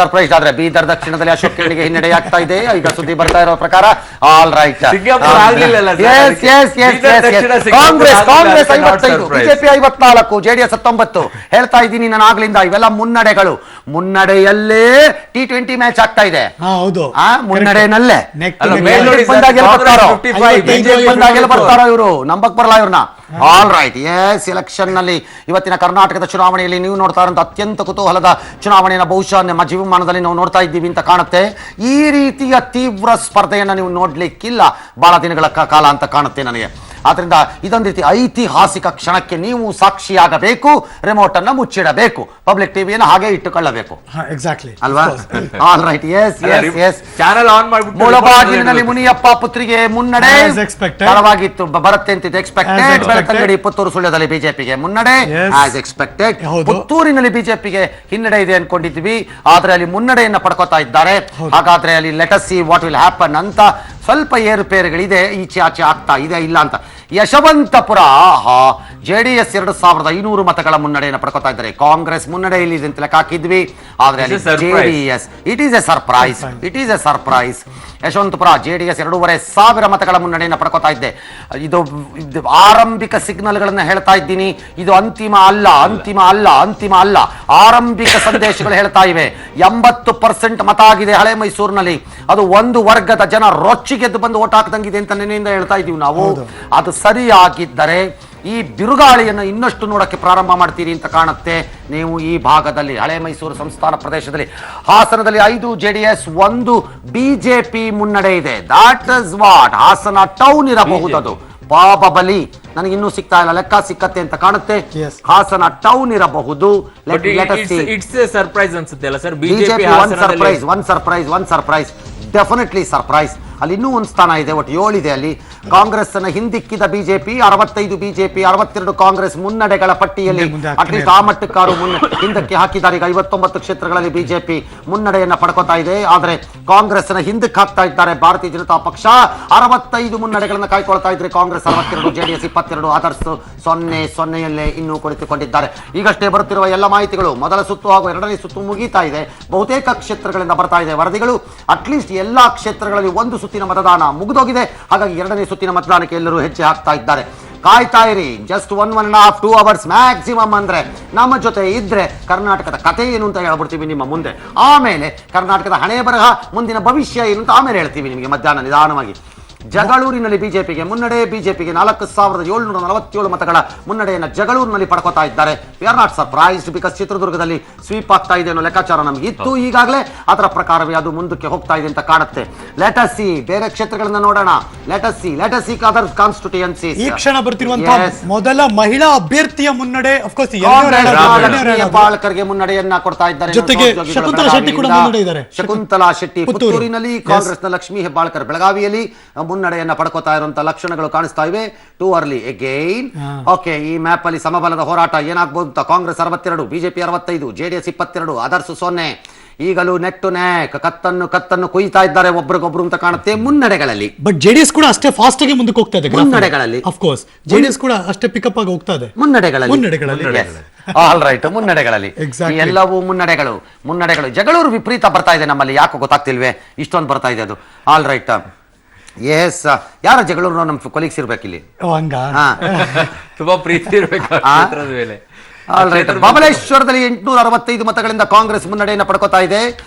Speaker 3: ಸರ್ಪ್ರೈಸ್. ಆದ್ರೆ ಬೀದರ್ ದಕ್ಷಿಣದಲ್ಲಿ ಅಶೋಕ್ ಕೇಣಿಗೆ ಹಿನ್ನಡೆ ಆಗ್ತಾ ಇದೆ ಈಗ ಸುದ್ದಿ ಬರ್ತಾ ಇರೋ ಪ್ರಕಾರ. All right, Congress 55, BJP 54, JDS 19. ಹೇಳ್ತಾ ಇದ್ದೀನಿ ನಾನು ಆಗ್ಲಿಂದ, ಇವೆಲ್ಲ ಮುನ್ನಡೆಗಳು. ಮುನ್ನಡೆಯಲ್ಲೇ T20 ಮ್ಯಾಚ್ ಆಗ್ತಾ ಇದೆ. ಮುನ್ನಡೆನಲ್ಲೇ ಬರ್ತಾರೋ ಇವರು, ನಂಬಕ್ ಬರಲ್ಲ ಇವ್ರನ್ನ. All right, S. ಎಲೆಕ್ಷನ್ ನಲ್ಲಿ ಇವತ್ತಿನ ಕರ್ನಾಟಕದ ಚುನಾವಣೆಯಲ್ಲಿ ನೀವು ನೋಡ್ತಾ ಇರುವಂತ ಅತ್ಯಂತ ಕುತೂಹಲದ ಚುನಾವಣೆಯನ್ನು ಬಹುಶಃ ನಮ್ಮ ಜೀವಮಾನದಲ್ಲಿ ನಾವು ನೋಡ್ತಾ ಇದ್ದೀವಿ ಅಂತ ಕಾಣುತ್ತೆ. ಈ ರೀತಿಯ ತೀವ್ರ ಸ್ಪರ್ಧೆಯನ್ನು ನೀವು ನೋಡ್ಲಿಕ್ಕಿಲ್ಲ ಬಹಳ ದಿನಗಳ ಕಾಲ ಅಂತ ಕಾಣುತ್ತೆ ನನಗೆ. ಆದ್ರಿಂದ ಇದೊಂದು ರೀತಿ ಐತಿಹಾಸಿಕ ಕ್ಷಣಕ್ಕೆ ನೀವು ಸಾಕ್ಷಿಯಾಗಬೇಕು. ರಿಮೋಟ್ ಅನ್ನ ಮುಚ್ಚಿಡಬೇಕು, ಪಬ್ಲಿಕ್ ಟಿವಿಯನ್ನು ಹಾಗೆ ಇಟ್ಟುಕೊಳ್ಳಬೇಕು. ಅಲ್ವಾ? All right, yes.
Speaker 2: Channel on ಮಾಡ್ಬಿಟ್ಟು
Speaker 3: ಮುಳಬಾಗಿಲಿನಲ್ಲಿ ಮುನಿಯಪ್ಪ ಪುತ್ರಿಗೆ ಮುನ್ನಡೆ ತಡವಾಗಿತ್ತು, ಬರುತ್ತೆ ಅಂತಿದೆ ಎಕ್ಸ್ಪೆಕ್ಟೆಡ್. ಬೆಳತಂಗಡಿ ಪುತ್ತೂರು ಸುಳ್ಯದಲ್ಲಿ ಬಿಜೆಪಿಗೆ ಮುನ್ನಡೆ ಆಸ್ ಎಕ್ಸ್ಪೆಕ್ಟೆಡ್. ಪುತ್ತೂರಿನಲ್ಲಿ ಬಿಜೆಪಿಗೆ ಹಿನ್ನಡೆ ಇದೆ ಅನ್ಕೊಂಡಿದ್ವಿ, ಆದ್ರೆ ಅಲ್ಲಿ ಮುನ್ನಡೆಯನ್ನ ಪಡ್ಕೋತಾ ಇದ್ದಾರೆ. ಹಾಗಾದ್ರೆ ಅಲ್ಲಿ let us see what will happen ಅಂತ ಸ್ವಲ್ಪ ಏರುಪೇರುಗಳಿದೆ, ಈಚೆ ಆಚೆ ಆಗ್ತಾ ಇದೆ, ಇಲ್ಲ ಅಂತ. ಯಶವಂತಪುರ ಜೆಡಿಎಸ್ 2500 ಮತಗಳ ಮುನ್ನಡೆಯನ್ನು ಪಡ್ಕೋತಾ ಇದ್ದಾರೆ. ಕಾಂಗ್ರೆಸ್ ಮುನ್ನಡೆಯಲ್ಲಿ ಅಂತ ಲೆಕ್ಕ ಹಾಕಿದ್ವಿ, ಆದ್ರೆ JDS it is a surprise. Yeshwanthpur JDS 2500 ಮತಗಳ ಮುನ್ನಡೆಯನ್ನು ಪಡ್ಕೋತಾ ಇದ್ದೆ. ಇದು ಆರಂಭಿಕ ಸಿಗ್ನಲ್ಗಳನ್ನ ಹೇಳ್ತಾ ಇದ್ದೀನಿ. ಇದು ಅಂತಿಮ ಅಲ್ಲ. ಆರಂಭಿಕ ಸಂದೇಶಗಳು ಹೇಳ್ತಾ ಇವೆ. 80% ಮತ ಆಗಿದೆ ಹಳೆ ಮೈಸೂರಿನಲ್ಲಿ. ಅದು ಒಂದು ವರ್ಗದ ಜನ ರೊಚ್ಚಿಗೆದ್ದು ಬಂದು ಓಟ್ ಹಾಕದಂಗಿದೆ ಅಂತ ನಿನ್ನೆಯಿಂದ ಹೇಳ್ತಾ ಇದೀವಿ ನಾವು. ಅದು ಸರಿಯಾಗಿದ್ದರೆ ಈ ಬಿರುಗಾಳಿಯನ್ನು ಇನ್ನಷ್ಟು ನೋಡಕ್ಕೆ ಪ್ರಾರಂಭ ಮಾಡ್ತೀರಿ ಅಂತ ಕಾಣುತ್ತೆ. ನೀವು ಈ ಭಾಗದಲ್ಲಿ ಹಳೆ ಮೈಸೂರು ಸಂಸ್ಥಾನ ಪ್ರದೇಶದಲ್ಲಿ ಹಾಸನದಲ್ಲಿ 5 ಜೆಡಿಎಸ್ 1 ಬಿಜೆಪಿ ಮುನ್ನಡೆ ಇದೆ. That is what. Hassan town ಇರಬಹುದು, ಅದು ಬಾಬಲಿ ನನಗೆ ಇನ್ನೂ ಸಿಗ್ತಾ ಇಲ್ಲ, ಲೆಕ್ಕ ಸಿಕ್ಕತ್ತೆ ಅಂತ ಕಾಣುತ್ತೆ. ಹಾಸನ ಟೌನ್ ಇರಬಹುದು.
Speaker 2: ಸರ್ಪ್ರೈಸ್ ಅನ್ಸುತ್ತೆ ಅಲ್ಲ sir?
Speaker 3: BJP one surprise definitely surprise. ಅಲ್ಲಿ ಇನ್ನೂ ಒಂದು ಸ್ಥಾನ ಇದೆ, ಒಟ್ಟು 7 ಇದೆ ಅಲ್ಲಿ. ಕಾಂಗ್ರೆಸ್ ಅನ್ನ ಹಿಂದಿಕ್ಕಿದ ಬಿಜೆಪಿ 65 ಬಿಜೆಪಿ 62 ಕಾಂಗ್ರೆಸ್ ಮುನ್ನಡೆಗಳ ಪಟ್ಟಿಯಲ್ಲಿ ಅಟ್ಲೀಸ್ಟ್ ಆ ಮಟ್ಟಕ್ಕಾರು ಹಿಂದಕ್ಕೆ ಹಾಕಿದ್ದಾರೆ. ಈಗ 59 ಕ್ಷೇತ್ರಗಳಲ್ಲಿ ಬಿಜೆಪಿ ಮುನ್ನಡೆಯನ್ನ ಪಡ್ಕೋತಾ ಇದೆ. ಆದ್ರೆ ಕಾಂಗ್ರೆಸ್ ಅನ್ನ ಹಿಂದಕ್ಕೆ ಹಾಕ್ತಾ ಇದ್ದಾರೆ ಭಾರತೀಯ ಜನತಾ ಪಕ್ಷ. 65 ಮುನ್ನಡೆಗಳನ್ನ ಕಾಯ್ಕೊಳ್ತಾ ಇದ್ರೆ ಕಾಂಗ್ರೆಸ್ 62, ಜೆಡಿಎಸ್ 22, ಅದರ್ಸ್ 0-0ಯಲ್ಲೇ ಇನ್ನೂ ಕುಳಿತುಕೊಂಡಿದ್ದಾರೆ. ಈಗಷ್ಟೇ ಬರುತ್ತಿರುವ ಎಲ್ಲ ಮಾಹಿತಿಗಳು ಮೊದಲ ಸುತ್ತು ಹಾಗೂ 2ನೇ ಸುತ್ತು ಮುಗೀತಾ ಇದೆ. ಬಹುತೇಕ ಕ್ಷೇತ್ರಗಳಿಂದ ಬರ್ತಾ ಇದೆ ವರದಿಗಳು. ಅಟ್ಲೀಸ್ಟ್ ಎಲ್ಲಾ ಕ್ಷೇತ್ರಗಳಲ್ಲಿ ಒಂದು ಸುತ್ತಿನ ಮತದಾನ ಮುಗಿದೋಗಿದೆ. ಹಾಗಾಗಿ 2ನೇ ಸುತ್ತಿನ ಮತದಾನಕ್ಕೆ ಎಲ್ಲರೂ ಹೆಜ್ಜೆ ಹಾಕ್ತಾ ಇದ್ದಾರೆ. ಕಾಯ್ತಾ ಇರಿ. ಜಸ್ಟ್ 1.5-2 ಅವರ್ಸ್ ಮ್ಯಾಕ್ಸಿಮಮ್ ಅಂದ್ರೆ ನಮ್ಮ ಜೊತೆ ಇದ್ರೆ ಕರ್ನಾಟಕದ ಕಥೆ ಏನು ಅಂತ ಹೇಳ್ಬಿಡ್ತೀವಿ ನಿಮ್ಮ ಮುಂದೆ. ಆಮೇಲೆ ಕರ್ನಾಟಕದ ಹಣೆ ಬರಹ ಮುಂದಿನ ಭವಿಷ್ಯ ಏನು ಅಂತ ಆಮೇಲೆ ಹೇಳ್ತೀವಿ ನಿಮಗೆ ಮಧ್ಯಾಹ್ನ ನಿಧಾನವಾಗಿ. ಜಗಳೂರಿನಲ್ಲಿ ಬಿಜೆಪಿಗೆ ಮುನ್ನಡೆ. ಬಿಜೆಪಿಗೆ 4747 ಮತಗಳ ಮುನ್ನಡೆಯನ್ನ ಜಗಳೂರಿನಲ್ಲಿ ಪಡ್ಕೋತಾ ಇದ್ದಾರೆ. We are not surprised because ಚಿತ್ರದುರ್ಗದಲ್ಲಿ ಸ್ವೀಪ್ ಆಗ್ತಾ ಇದೆ ಅನ್ನೋ ಲೆಕ್ಕಾಚಾರ ನಮ್ಗೆ ಇತ್ತು. ಈಗಾಗಲೇ ಅದರ ಪ್ರಕಾರವೇ ಅದು ಮುಂದಕ್ಕೆ ಹೋಗ್ತಾ ಇದೆ ಅಂತ ಕಾಣುತ್ತೆ. ಲೆಟ್ ಅಸ್ ಸಿ, ಬೇರೆ ಕ್ಷೇತ್ರಗಳನ್ನ ನೋಡೋಣ. Let us see other constituencies.
Speaker 1: ಈ ಕ್ಷಣ ಬರ್ತಿರುವಂತಹ ಮೊದಲ ಮಹಿಳಾ ಅಭ್ಯರ್ಥಿಯ ಮುನ್ನಡೆ ಅಫ್ಕೋರ್ಸ್
Speaker 3: ಹೆಬ್ಬಾಳ್ಕರ್ಗೆ ಮುನ್ನಡೆಯನ್ನ ಕೊಡ್ತಾ ಇದ್ದಾರೆ.
Speaker 1: ಜೊತೆಗೆ ಶಕುಂತಲಾ ಶೆಟ್ಟಿ ಕೂಡ ಮುನ್ನಡೆ ಇದ್ದಾರೆ.
Speaker 3: ಶಕುಂತಲಾ ಶೆಟ್ಟಿ ಪುತ್ತೂರಿನಲ್ಲಿ, ಕಾಂಗ್ರೆಸ್ನ ಲಕ್ಷ್ಮೀ ಹೆಬ್ಬಾಳ್ಕರ್ ಬೆಳಗಾವಿಯಲ್ಲಿ ಮುನ್ನಡೆಯನ್ನ ಪಡ್ಕೋತಾ ಇರುವಂತಹ ಲಕ್ಷಣಗಳು ಕಾಣಿಸ್ತಾ ಇವೆ. Too early again. ಓಕೆ, ಈ ಮ್ಯಾಪ್ ಅಲ್ಲಿ ಸಮಬಲದ ಹೋರಾಟ ಏನಾಗಬಹುದು ಅಂತ. Congress 62, BJP 65, JDS 22, others 0. ಈಗಲೂ ನೆಕ್ ಟು ನೆಕ್ ಕತ್ತನ್ನು ಕುಯ್ತಾ ಇದ್ದಾರೆ ಒಬ್ರಿಗೊಬ್ರು ಅಂತ ಕಾಣುತ್ತೆ ಮುನ್ನಡೆಗಳಲ್ಲಿ.
Speaker 1: ಬಟ್ ಜೆಡಿಎಸ್ ಕೂಡ ಅಷ್ಟೇ ಫಾಸ್ಟ್ ಆಗಿ ಮುಂದಕ್ಕೆ ಹೋಗ್ತಾ ಇದೆ
Speaker 3: ಮುನ್ನಡೆಗಳಲ್ಲಿ.
Speaker 1: ಅಫ್ಕೋರ್ಸ್ ಜೆಡಿಎಸ್ ಕೂಡ ಅಷ್ಟೇ ಪಿಕಪ್ ಆಗಿ ಹೋಗ್ತಾ ಇದೆ
Speaker 3: ಮುನ್ನಡೆಗಳಲ್ಲಿ. ಆಲ್ ರೈಟ್, ಮುನ್ನಡೆಗಳಲ್ಲಿ ಎಲ್ಲವೂ ಮುನ್ನಡೆಗಳು. ಜಗಳೂರು ವಿಪರೀತ ಬರ್ತಾ ಇದೆ ನಮ್ಮಲ್ಲಿ, ಯಾಕೋ ಗೊತ್ತಾಗ್ತಿಲ್ವೇ ಇಷ್ಟೊಂದು ಬರ್ತಾ ಇದೆ ಅದು. All right, yes. ಯಾರ ಜಗಳೂರು ನಮ್ಮ ಕೊಲೀಗ್ಸ್ ಇರ್ಬೇಕಿಲ್ಲಿ.
Speaker 2: ತುಂಬಾ ಪ್ರೀತಿ ಇರ್ಬೇಕು.
Speaker 3: ಬಬಲೇಶ್ವರದಲ್ಲಿ 865 ಮತಗಳಿಂದ ಕಾಂಗ್ರೆಸ್ ಮುನ್ನಡೆಯನ್ನು ಪಡ್ಕೋತಾ ಇದೆ.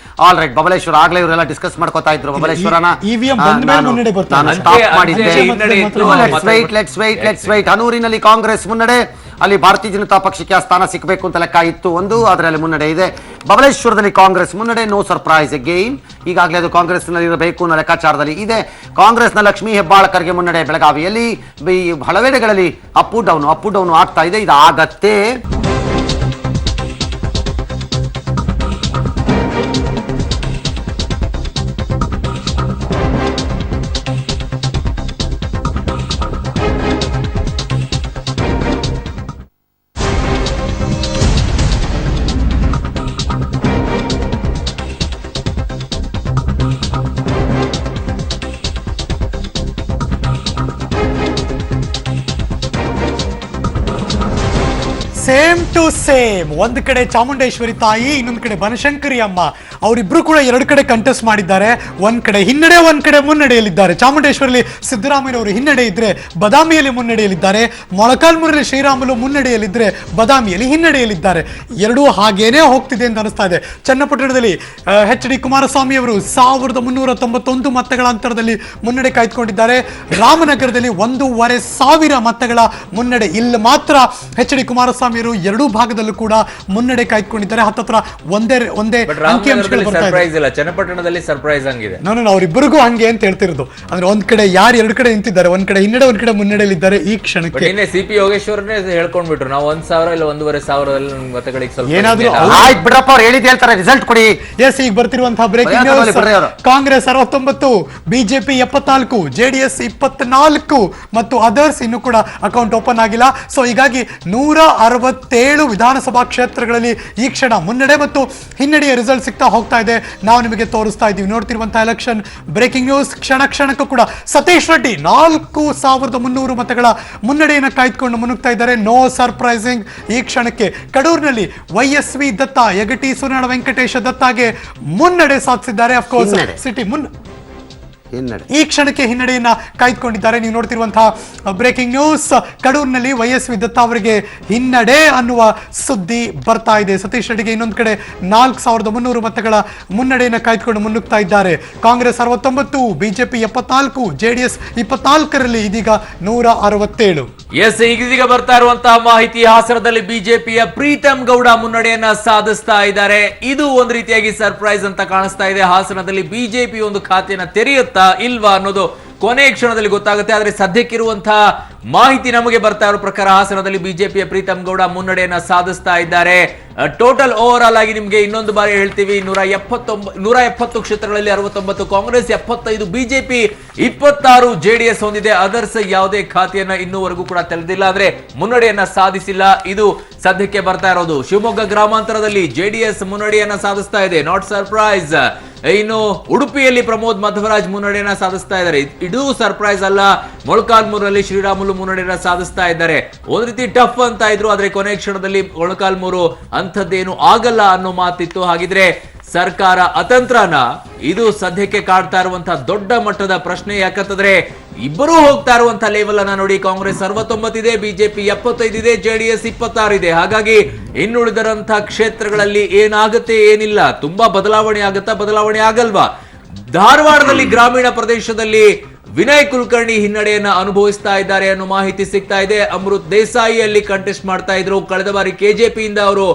Speaker 3: ಆಲ್ ರೈಟ್, ಬಬಲೇಶ್ವರ ಆಗ್ಲೇ ಇವರೆಲ್ಲ ಡಿಸ್ಕಸ್ ಮಾಡ್ಕೋತಾ ಇದ್ರು. ಬಬಲೇಶ್ವರನ ಹನೂರಿನಲ್ಲಿ ಕಾಂಗ್ರೆಸ್ ಮುನ್ನಡೆ. ಅಲ್ಲಿ ಭಾರತೀಯ ಜನತಾ ಪಕ್ಷಕ್ಕೆ ಆ ಸ್ಥಾನ ಸಿಗಬೇಕು ಅಂತ ಲೆಕ್ಕ ಇತ್ತು ಒಂದು, ಅದರಲ್ಲಿ ಮುನ್ನಡೆ ಇದೆ. ಬಬಲೇಶ್ವರದಲ್ಲಿ ಕಾಂಗ್ರೆಸ್ ಮುನ್ನಡೆ, ನೋ ಸರ್ಪ್ರೈಸ್ ಅಗೈನ್. ಈಗಾಗಲೇ ಅದು ಕಾಂಗ್ರೆಸ್ನಲ್ಲಿ ಇರಬೇಕು ಅನ್ನೋ ಲೆಕ್ಕಾಚಾರದಲ್ಲಿ ಇದೆ. ಕಾಂಗ್ರೆಸ್ನ ಲಕ್ಷ್ಮೀ ಹೆಬ್ಬಾಳ್ಕರ್ಗೆ ಮುನ್ನಡೆ ಬೆಳಗಾವಿಯಲ್ಲಿ. ಹಲವೆಡೆಗಳಲ್ಲಿ ಅಪ್ ಡೌನ್ ಆಗ್ತಾ ಇದೆ. ಇದು ಆಗತ್ತೆ.
Speaker 1: Same to same. ಒಂದು ಕಡೆ ಚಾಮುಂಡೇಶ್ವರಿ ತಾಯಿ, ಇನ್ನೊಂದು ಕಡೆ ಬನಶಂಕರಿ ಅಮ್ಮ. ಅವರಿಬ್ರು ಕೂಡ ಎರಡು ಕಡೆ ಕಂಟೆಸ್ಟ್ ಮಾಡಿದ್ದಾರೆ. ಒಂದ್ ಕಡೆ ಹಿನ್ನಡೆ, ಒಂದ್ ಕಡೆ ಮುನ್ನಡೆಯಲ್ಲಿದ್ದಾರೆ. ಚಾಮುಂಡೇಶ್ವರಿಯಲ್ಲಿ ಸಿದ್ದರಾಮಯ್ಯನವರು ಹಿನ್ನಡೆ ಇದ್ರೆ ಬದಾಮಿಯಲ್ಲಿ ಮುನ್ನಡೆಯಲ್ಲಿದ್ದಾರೆ. ಮೊಳಕಾಲ್ಮೂರಲ್ಲಿ ಶ್ರೀರಾಮುಲು ಮುನ್ನಡೆಯಲ್ಲಿದ್ರೆ ಬದಾಮಿಯಲ್ಲಿ ಹಿನ್ನಡೆಯಲ್ಲಿದ್ದಾರೆ. ಎರಡೂ ಹಾಗೇನೆ ಹೋಗ್ತಿದೆ ಅಂತ ಅನಿಸ್ತಾ ಇದೆ. ಚನ್ನಪಟ್ಟಣದಲ್ಲಿ ಎಚ್ ಡಿ ಕುಮಾರಸ್ವಾಮಿ ಅವರು 1391 ಮತಗಳ ಅಂತರದಲ್ಲಿ ಮುನ್ನಡೆ ಕಾಯ್ದುಕೊಂಡಿದ್ದಾರೆ. ರಾಮನಗರದಲ್ಲಿ 1,500 ಮತಗಳ ಮುನ್ನಡೆ. ಇಲ್ಲಿ ಮಾತ್ರ ಎಚ್ ಡಿ ಕುಮಾರಸ್ವಾಮಿ ಅವರು ಎರಡೂ ಭಾಗದಲ್ಲೂ ಕೂಡ ಮುನ್ನಡೆ ಕಾಯ್ದುಕೊಂಡಿದ್ದಾರೆ. ಹತ್ತತ್ರ ಒಂದೇ ಅಂಕಿಅಂಶಗಳು ಬರ್ತಾ ಇದೆ.
Speaker 2: ಚನ್ನಪಟ್ಟಣದಲ್ಲಿ ಸರ್ಪ್ರೈಸ್ ಆಗಿದೆ.
Speaker 1: ನಾನು ಅವರಿಬ್ಬರಿಗೂ ಹಂಗೆ ಅಂತ ಹೇಳ್ತಿರೋದು. ಅಂದ್ರೆ ಒಂದ್ ಕಡೆ ಯಾರು ಎರಡು ಕಡೆ ನಿಂತಿದ್ದಾರೆ, ಒಂದ್ ಕಡೆ ಹಿನ್ನಡೆ, ಒಂದ್ ಕಡೆ ಮುನ್ನಡೆಯಲ್ಲಿದ್ದಾರೆ. ಈ ಕ್ಷಣಕ್ಕೆ
Speaker 2: ಸಿಪಿ ಯೋಗೇಶ್ವರನೇ ಹೇಳ್ಕೊಂಡ್ಬಿಟ್ರು, ನಾವು 1,000 ಇಲ್ಲ 1,500 ಮತಗಳಿಗೆ ಸ್ವಲ್ಪ
Speaker 1: ಏನಾದ್ರು
Speaker 3: ಬಿಡಪ್ಪ ಅವ್ರು ಹೇಳಿದ್ ಹೇಳ್ತಾರೆ, ರಿಸಲ್ಟ್ ಕೊಡಿ.
Speaker 1: ಎಸ್, ಈಗ ಬರ್ತಿರುವಂತಹ breaking news. Congress 69, BJP 74, JDS 24 ಮತ್ತು ಅದರ್ಸ್ ಇನ್ನು ಕೂಡ ಅಕೌಂಟ್ ಓಪನ್ ಆಗಿಲ್ಲ. ಸೊ ಹೀಗಾಗಿ 167 ವಿಧಾನಸಭಾ ಕ್ಷೇತ್ರಗಳಲ್ಲಿ ಈ ಕ್ಷಣ ಮುನ್ನಡೆ ಮತ್ತು ಹಿನ್ನಡೆಯ ರಿಸಲ್ಟ್ ಸಿಗ್ತಾ ಹೋಗ್ತಾ ಇದೆ. ನಾವು ನಿಮಗೆ ತೋರಿಸ್ತಾ ಇದ್ದೀವಿ. ನೋಡ್ತಿರುವಂತಹ ಎಲೆಕ್ಷನ್ ಬ್ರೇಕಿಂಗ್ ನ್ಯೂಸ್. ಕ್ಷಣಕ್ಕೂ ಕೂಡ ಸತೀಶ್ ರೆಡ್ಡಿ 4300 ಮತಗಳ ಮುನ್ನಡೆಯನ್ನು ಕಾಯ್ದುಕೊಂಡು ಮುನ್ನುಗ್ತಾ ಇದ್ದಾರೆ. No surprising. ಈ ಕ್ಷಣಕ್ಕೆ ಕಡೂರಿನಲ್ಲಿ YSV ದತ್ತ, ಯಗಟಿ ಸುನಳ ವೆಂಕಟೇಶ ದತ್ತಾಗೆ ಮುನ್ನಡೆ ಸಾಧಿಸಿದ್ದಾರೆ. ಅಫ್ಕೋರ್ಸ್ ಸಿಟಿ ಈ ಕ್ಷಣಕ್ಕೆ ಹಿನ್ನಡೆಯನ್ನ ಕಾಯ್ದುಕೊಂಡಿದ್ದಾರೆ. ನೀವು ನೋಡ್ತಿರುವಂತಹ ಬ್ರೇಕಿಂಗ್ ನ್ಯೂಸ್. ಕಡೂರಿನಲ್ಲಿ YSV ದತ್ತ ಅವರಿಗೆ ಹಿನ್ನಡೆ ಅನ್ನುವ ಸುದ್ದಿ ಬರ್ತಾ ಇದೆ. ಸತೀಶ್ ರೆಡ್ಡಿಗೆ ಇನ್ನೊಂದು ಕಡೆ 4300 ಮತಗಳ ಮುನ್ನಡೆಯನ್ನು ಕಾಯ್ದುಕೊಂಡು ಮುನ್ನುಗ್ತಾ ಇದ್ದಾರೆ. ಕಾಂಗ್ರೆಸ್ 69, ಬಿಜೆಪಿ 74, ಜೆಡಿಎಸ್ 24ರಲ್ಲಿ ಇದೀಗ 167.
Speaker 2: ಎಸ್, ಇದೀಗ ಬರ್ತಾ ಇರುವಂತಹ ಮಾಹಿತಿ. ಹಾಸನದಲ್ಲಿ ಬಿಜೆಪಿಯ ಪ್ರೀತಮ್ ಗೌಡ ಮುನ್ನಡೆಯನ್ನ ಸಾಧಿಸ್ತಾ ಇದ್ದಾರೆ. ಇದು ಒಂದು ರೀತಿಯಾಗಿ ಸರ್ಪ್ರೈಸ್ ಅಂತ ಕಾಣಿಸ್ತಾ ಇದೆ. ಹಾಸನದಲ್ಲಿ ಬಿಜೆಪಿ ಒಂದು ಖಾತೆಯನ್ನ ತೆರೆಯುತ್ತಾ ಇಲ್ವಾ ಅನ್ನೋದು ಕೊನೆ ಕ್ಷಣದಲ್ಲಿ ಗೊತ್ತಾಗುತ್ತೆ. ಆದ್ರೆ ಸದ್ಯಕ್ಕಿರುವಂತಹ ಮಾಹಿತಿ ನಮಗೆ ಬರ್ತಾ ಇರೋ ಪ್ರಕಾರ ಹಾಸನದಲ್ಲಿ ಬಿಜೆಪಿಯ ಪ್ರೀತಮ್ ಗೌಡ ಮುನ್ನಡೆಯನ್ನ ಸಾಧಿಸ್ತಾ ಇದ್ದಾರೆ. ಟೋಟಲ್ ಓವರ್ ಆಲ್ ಆಗಿ ನಿಮ್ಗೆ ಇನ್ನೊಂದು ಬಾರಿ ಹೇಳ್ತೀವಿ, 170 ಕ್ಷೇತ್ರಗಳಲ್ಲಿ 69 ಕಾಂಗ್ರೆಸ್, 75 ಬಿಜೆಪಿ, 26 ಜೆಡಿಎಸ್ ಹೊಂದಿದೆ. ಅದರ್ಸ್ ಯಾವುದೇ ಖಾತೆಯನ್ನ ಇನ್ನೂವರೆಗೂ ಕೂಡ ತೆರೆದಿಲ್ಲ, ಆದ್ರೆ ಮುನ್ನಡೆಯನ್ನ ಸಾಧಿಸಿಲ್ಲ. ಇದು ಸದ್ಯಕ್ಕೆ ಬರ್ತಾ ಇರೋದು. ಶಿವಮೊಗ್ಗ ಗ್ರಾಮಾಂತರದಲ್ಲಿ ಜೆಡಿಎಸ್ ಮುನ್ನಡೆಯನ್ನ ಸಾಧಿಸ್ತಾ ಇದೆ, ನಾಟ್ ಸರ್ಪ್ರೈಸ್. ಇನ್ನು ಉಡುಪಿಯಲ್ಲಿ ಪ್ರಮೋದ್ ಮಧ್ವರಾಜ್ ಮುನ್ನಡೆಯನ್ನ ಸಾಧಿಸ್ತಾ ಇದ್ದಾರೆ. ಇದು ಸರ್ಪ್ರೈಸ್ ಅಲ್ಲ. ಮೊಳಕಾಲ್ಮೂರಲ್ಲಿ ಶ್ರೀರಾಮುಲು ಮುನ್ನಡೆಯನ್ನ ಸಾಧಿಸ್ತಾ ಇದ್ದಾರೆ. ಒಂದ್ ರೀತಿ ಟಫ್ ಅಂತ ಇದ್ರು, ಆದ್ರೆ ಕೊನೆ ಕ್ಷಣದಲ್ಲಿ ಮೊಳಕಾಲ್ಮೂರು ಅಂಥದ್ದೇನು ಆಗಲ್ಲ ಅನ್ನೋ ಮಾತಿತ್ತು. ಹಾಗಿದ್ರೆ ಸರ್ಕಾರ ಅತಂತ್ರನ? ಇದು ಸದ್ಯಕ್ಕೆ ಕಾಡ್ತಾ ಇರುವಂತಹ ದೊಡ್ಡ ಮಟ್ಟದ ಪ್ರಶ್ನೆ. ಯಾಕಂತಂದ್ರೆ ಇಬ್ಬರೂ ಹೋಗ್ತಾ ಇರುವಂತಹ ಲೆವೆಲ್ ಅನ್ನ ನೋಡಿ. ಕಾಂಗ್ರೆಸ್ 69 ಇದೆ, ಬಿಜೆಪಿ 75 ಇದೆ, ಜೆಡಿಎಸ್ 26 ಇದೆ. ಹಾಗಾಗಿ ಇನ್ನುಳಿದರಂತಹ ಕ್ಷೇತ್ರಗಳಲ್ಲಿ ಏನಾಗುತ್ತೆ, ಏನಿಲ್ಲ, ತುಂಬಾ ಬದಲಾವಣೆ ಆಗುತ್ತಾ, ಬದಲಾವಣೆ ಆಗಲ್ವಾ? ಧಾರವಾಡದಲ್ಲಿ ಗ್ರಾಮೀಣ ಪ್ರದೇಶದಲ್ಲಿ ವಿನಯ್ ಕುಲಕರ್ಣಿ ಹಿನ್ನಡೆಯನ್ನ ಅನುಭವಿಸ್ತಾ ಇದ್ದಾರೆ ಅನ್ನೋ ಮಾಹಿತಿ ಸಿಗ್ತಾ ಇದೆ. ಅಮೃತ್ ದೇಸಾಯಿ ಅಲ್ಲಿ ಕಂಟೆಸ್ಟ್ ಮಾಡ್ತಾ ಇದ್ರು. ಕಳೆದ ಬಾರಿ ಕೆಜೆಪಿಯಿಂದ ಅವರು